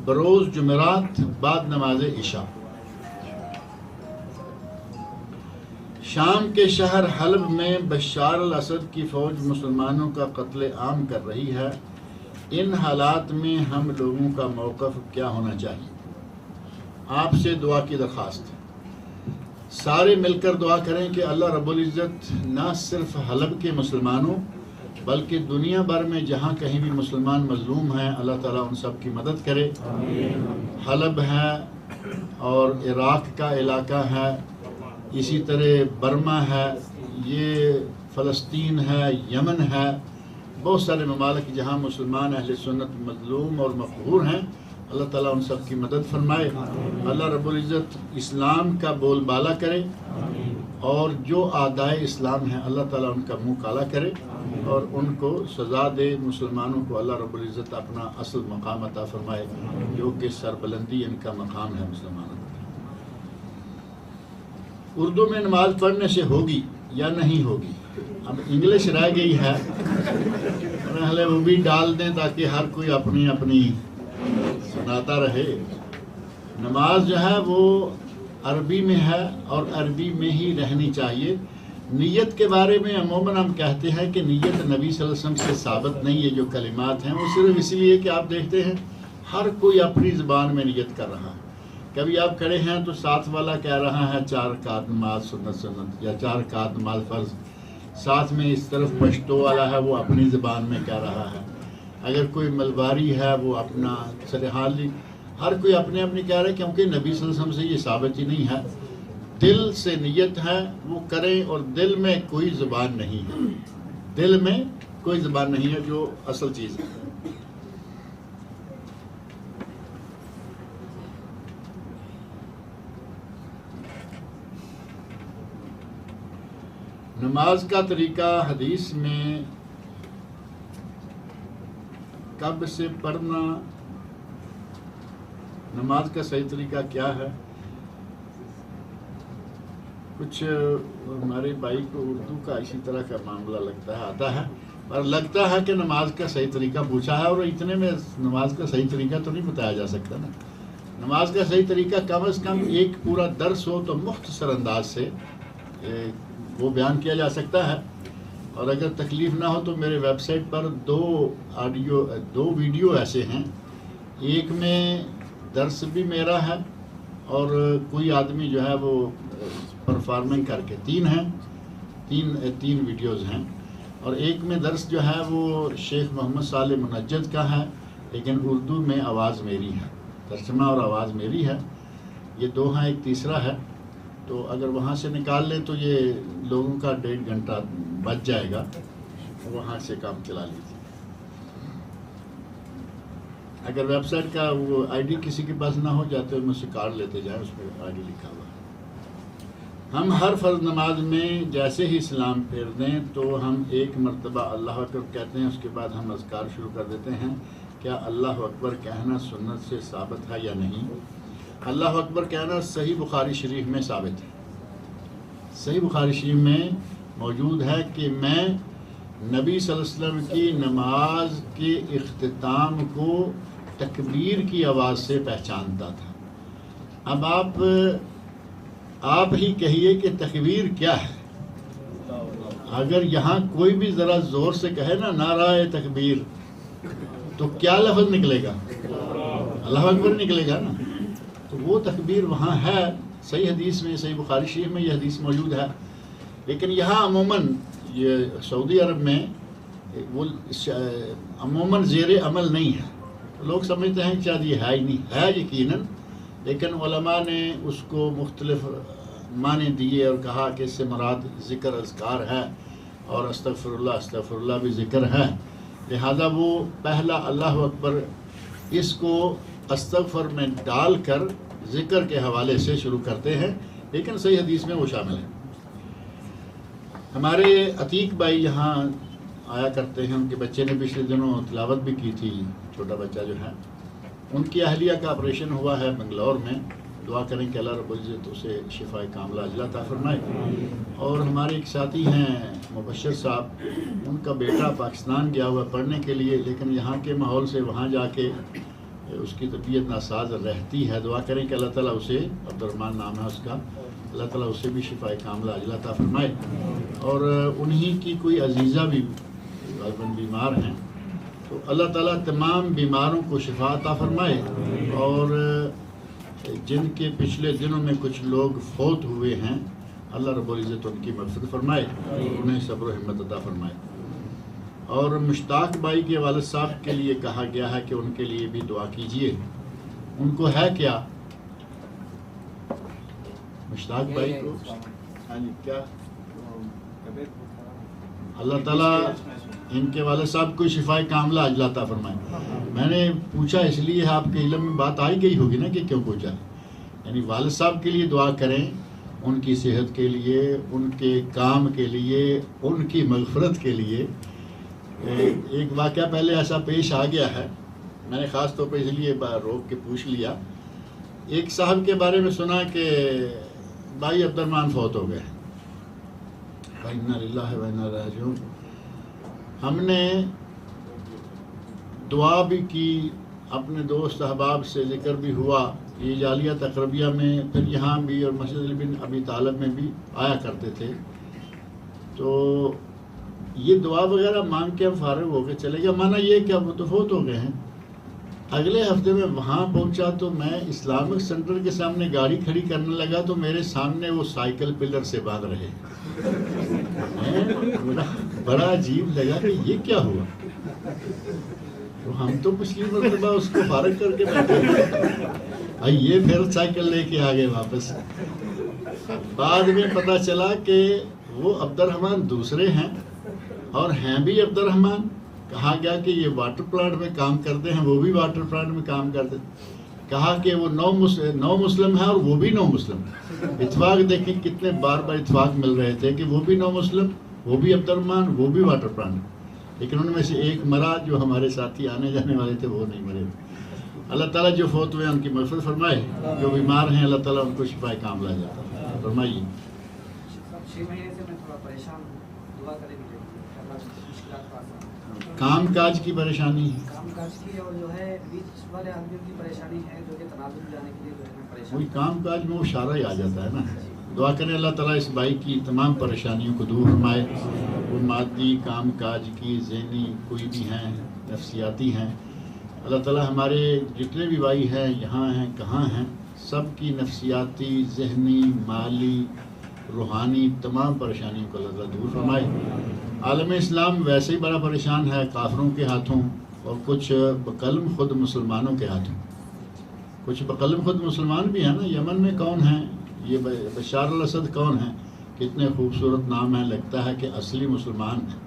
Speaker 3: بروز جمعرات بعد نماز عشاء. شام کے شہر حلب میں بشار الاسد کی فوج مسلمانوں کا قتل عام کر رہی ہے. ان حالات میں ہم لوگوں کا موقف کیا ہونا چاہیے؟ آپ سے دعا کی درخواست ہے. سارے مل کر دعا کریں کہ اللہ رب العزت نہ صرف حلب کے مسلمانوں بلکہ دنیا بھر میں جہاں کہیں بھی مسلمان مظلوم ہیں، اللہ تعالیٰ ان سب کی مدد کرے. حلب ہے اور عراق کا علاقہ ہے، اسی طرح برما ہے، یہ فلسطین ہے، یمن ہے، بہت سارے ممالک جہاں مسلمان اہل سنت مظلوم اور مقہور ہیں. اللہ تعالیٰ ان سب کی مدد فرمائے. اللہ رب العزت اسلام کا بول بالا کرے اور جو اعدائے اسلام ہیں اللہ تعالیٰ ان کا منہ کالا کرے اور ان کو سزا دے. مسلمانوں کو اللہ رب العزت اپنا اصل مقام عطا فرمائے جو کہ سربلندی ان کا مقام ہے مسلمانوں کا. اردو میں نماز پڑھنے سے ہوگی یا نہیں ہوگی؟ اب انگلش رہ گئی ہے، پہلے وہ بھی ڈال دیں تاکہ ہر کوئی اپنی اپنی سناتا رہے. نماز جو ہے وہ عربی میں ہے اور عربی میں ہی رہنی چاہیے. نیت کے بارے میں عموماً ہم کہتے ہیں کہ نیت نبی صلی اللہ علیہ وسلم سے ثابت نہیں ہے. جو کلمات ہیں وہ صرف اس لیے کہ آپ دیکھتے ہیں ہر کوئی اپنی زبان میں نیت کر رہا ہے. کبھی آپ کھڑے ہیں تو ساتھ والا کہہ رہا ہے 4 رکعت نماز سنت یا 4 رکعت نماز فرض، ساتھ میں اس طرف پشتو والا ہے وہ اپنی زبان میں کہہ رہا ہے. اگر کوئی ملباری ہے وہ اپنا سرحالی، ہر کوئی اپنے اپنی کہہ رہے کیونکہ نبی صلی اللہ علیہ وسلم سے یہ ثابت ہی نہیں ہے. دل سے نیت ہے وہ کریں اور دل میں کوئی زبان نہیں ہے، دل میں کوئی زبان نہیں ہے جو اصل چیز ہے. نماز کا طریقہ حدیث میں کب سے پڑھنا، نماز کا صحیح طریقہ کیا ہے؟ کچھ ہمارے بھائی کو اردو کا اسی طرح کا معاملہ لگتا ہے آتا ہے، پر لگتا ہے کہ نماز کا صحیح طریقہ پوچھا ہے اور اتنے میں نماز کا صحیح طریقہ تو نہیں بتایا جا سکتا نا. نماز کا صحیح طریقہ کم از کم ایک پورا درس ہو تو مختصر انداز سے وہ بیان کیا جا سکتا ہے. اور اگر تکلیف نہ ہو تو میرے ویب سائٹ پر 2 ویڈیو ایسے ہیں، ایک میں درس بھی میرا ہے اور کوئی آدمی جو ہے وہ پرفارمنگ کر کے 3 ہیں، 3 ویڈیوز ہیں. اور ایک میں درس جو ہے وہ شیخ محمد صالح منجد کا ہے لیکن اردو میں آواز میری ہے، ترجمہ اور آواز میری ہے. یہ 2 ہیں، ایک تیسرا ہے. تو اگر وہاں سے نکال لیں تو یہ لوگوں کا 1.5 گھنٹہ بچ جائے گا، وہاں سے کام چلا لیجیے. اگر ویب سائٹ کا وہ آئی ڈی کسی کے پاس نہ ہو جاتے ہیں مجھ سے کارڈ لیتے جائیں، اس پہ آئی ڈی لکھا ہوا ہے. ہم ہر فرض نماز میں جیسے ہی سلام پھیر دیں تو ہم 1 مرتبہ اللہ اکبر کہتے ہیں، اس کے بعد ہم اذکار شروع کر دیتے ہیں. کیا اللہ اکبر کہنا سنت سے ثابت ہے یا نہیں؟ اللہ اکبر کہنا صحیح بخاری شریف میں ثابت ہے. صحیح بخاری شریف میں موجود ہے کہ میں نبی صلی اللہ علیہ وسلم کی نماز کے اختتام کو تکبیر کی آواز سے پہچانتا تھا. اب آپ ہی کہیے کہ تکبیر کیا ہے. اگر یہاں کوئی بھی ذرا زور سے کہے نا نعرہ تکبیر تو کیا لفظ نکلے گا؟ اللہ اکبر نکلے گا نا. تو وہ تکبیر وہاں ہے، صحیح حدیث میں، صحیح بخاری شریف میں یہ حدیث موجود ہے. لیکن یہاں عموماً یہ سعودی عرب میں وہ عموماً زیر عمل نہیں ہے. لوگ سمجھتے ہیں کہ شاید یہ ہے ہی نہیں، ہے یقیناً، لیکن علماء نے اس کو مختلف معنی دیے اور کہا کہ اس سے مراد ذکر اذکار ہے اور استغفر اللہ بھی ذکر ہے. لہذا وہ پہلا اللہ اکبر اس کو استغفر میں ڈال کر ذکر کے حوالے سے شروع کرتے ہیں، لیکن صحیح حدیث میں وہ شامل ہے. ہمارے عتیق بھائی یہاں آیا کرتے ہیں، ان کے بچے نے پچھلے دنوں تلاوت بھی کی تھی، چھوٹا بچہ جو ہے، ان کی اہلیہ کا آپریشن ہوا ہے بنگلور میں. دعا کریں کہ اللہ رب العزت اسے شفاء کاملہ عاجلہ عطا فرمائے. اور ہمارے ایک ساتھی ہیں مبشر صاحب، ان کا بیٹا پاکستان گیا ہوا پڑھنے کے لیے، لیکن یہاں کے ماحول سے وہاں جا کے اس کی طبیعت ناساز رہتی ہے. دعا کریں کہ اللہ تعالیٰ اسے، عبد الرحمن نام ہے اس کا، اللہ تعالیٰ اسے بھی شفاء کاملہ عاجلہ عطا فرمائے. اور انہی کی کوئی عزیزہ بھی غالباً بیمار ہیں، تو اللہ تعالیٰ تمام بیماروں کو شفا عطا فرمائے. اور جن کے پچھلے دنوں میں کچھ لوگ فوت ہوئے ہیں، اللہ رب العزت ان کی مغفرت فرمائے، انہیں صبر و ہمت عطا فرمائے. اور مشتاق بھائی کے والد صاحب کے لیے کہا گیا ہے کہ ان کے لیے بھی دعا کیجئے. ان کو ہے کیا مشتاق بھائی کو؟ ہاں جی، کیا اللہ تعالیٰ ان کے والد صاحب کو شفاء کاملہ عاجلہ عطا فرمائے. میں نے پوچھا اس لیے آپ کے علم میں بات آئی گئی ہوگی نا کہ کیوں پوچھا. یعنی والد صاحب کے لیے دعا کریں، ان کی صحت کے لیے، ان کے کام کے لیے، ان کی مغفرت کے لیے. ایک واقعہ پہلے ایسا پیش آ گیا ہے، میں نے خاص طور پہ اس لیے روک کے پوچھ لیا. ایک صاحب کے بارے میں سنا کہ بھائی عبد الرحمن فوت ہو گئے، انا للہ و انا الیہ راجعون. ہم نے دعا بھی کی، اپنے دوست احباب سے ذکر بھی ہوا، یہ جالیہ تقربیہ میں، پھر یہاں بھی، اور مسجد علی بن ابی طالب میں بھی آیا کرتے تھے. تو یہ دعا وغیرہ مانگ کے ہم فارغ ہو کے چلے گئے. مانا یہ کہ وہ تو فوت ہو گئے ہیں. اگلے ہفتے میں وہاں پہنچا تو میں اسلامک سینٹر کے سامنے گاڑی کھڑی کرنے لگا تو میرے سامنے وہ سائیکل پلر سے باندھ رہے. بڑا عجیب لگا کہ یہ کیا ہوا. تو ہم تو پچھلی مرتبہ اس کو فارغ کر کے بیٹھے، یہ پھر سائیکل لے کے آگے واپس. بعد میں پتہ چلا کہ وہ عبد الرحمن دوسرے ہیں اور ہیں بھی عبد الرحمن. کہا گیا کہ یہ واٹر پلانٹ میں کام کرتے ہیں، وہ بھی واٹر پلانٹ میں کام کرتے. کہا کہ وہ نو مسلم ہے اور وہ بھی نو مسلم. اتفاق دیکھیں کتنے بار بار اتفاق مل رہے تھے کہ وہ بھی نو مسلم، وہ بھی عبد الرحمن، وہ بھی واٹر پلانٹ. لیکن ان میں سے ایک مرا، جو ہمارے ساتھی آنے جانے والے تھے وہ نہیں مرے. اللہ تعالیٰ جو فوت ہوئے ان کی مغفرت فرمائے، جو بیمار ہیں اللہ تعالیٰ ان کو شفاء کاملہ جاتا فرمائیے.
Speaker 5: 6 مہینے سے میں تھوڑا پریشان ہوں، دعا کریں گے مشکلات کا آسان.
Speaker 3: کام کاج کی پریشانی ہے،
Speaker 5: کام کاج کی، اور جو ہے بیچ والے آدمی کی پریشانی ہے جو کہ تنازل جانے کے لیے جو ہے میں پریشان
Speaker 3: وہی کام کاج میں وہ اشارہ ہی آ جاتا ہے نا. دعا کریں اللہ تعالیٰ اس بھائی کی تمام پریشانیوں کو دور فرمائے. وہ مادی، کام کاج کی، ذہنی کوئی بھی ہیں، نفسیاتی ہیں. اللہ تعالیٰ ہمارے جتنے بھی بھائی ہیں، یہاں ہیں، کہاں ہیں، سب کی نفسیاتی، ذہنی، مالی، روحانی تمام پریشانیوں کو اللہ تعالیٰ دور فرمائے. عالم اسلام ویسے ہی بڑا پریشان ہے کافروں کے ہاتھوں، اور کچھ بقلم خود مسلمانوں کے ہاتھوں. کچھ بقلم خود مسلمان بھی ہیں نا. یمن میں کون ہیں یہ بشار الاسد کون ہیں؟ کتنے خوبصورت نام ہیں، لگتا ہے کہ اصلی مسلمان ہیں.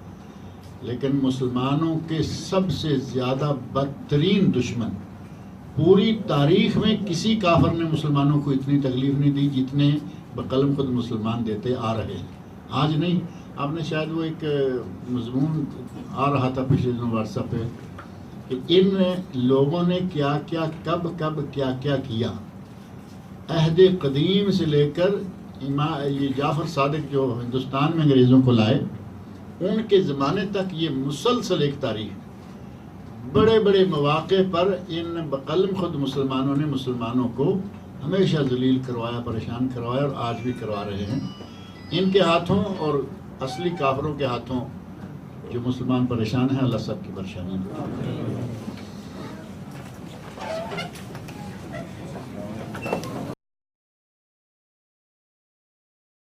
Speaker 3: لیکن مسلمانوں کے سب سے زیادہ بدترین دشمن، پوری تاریخ میں کسی کافر نے مسلمانوں کو اتنی تکلیف نہیں دی جتنے بقلم خود مسلمان دیتے آ رہے ہیں. آج نہیں، آپ نے شاید وہ ایک مضمون آ رہا تھا پچھلے دنوں واٹس ایپ پہ کہ ان لوگوں نے کیا کیا، کب کیا کیا. عہد قدیم سے لے کر یہ جعفر صادق جو ہندوستان میں انگریزوں کو لائے، ان کے زمانے تک یہ مسلسل ایک تاریخ. بڑے بڑے مواقع پر ان بقلم خود مسلمانوں نے مسلمانوں کو ہمیشہ ذلیل کروایا، پریشان کروایا، اور آج بھی کروا رہے ہیں. ان کے ہاتھوں اور اصلی کافروں کے ہاتھوں جو مسلمان پریشان ہیں، اللہ سب کی پریشانی ہے.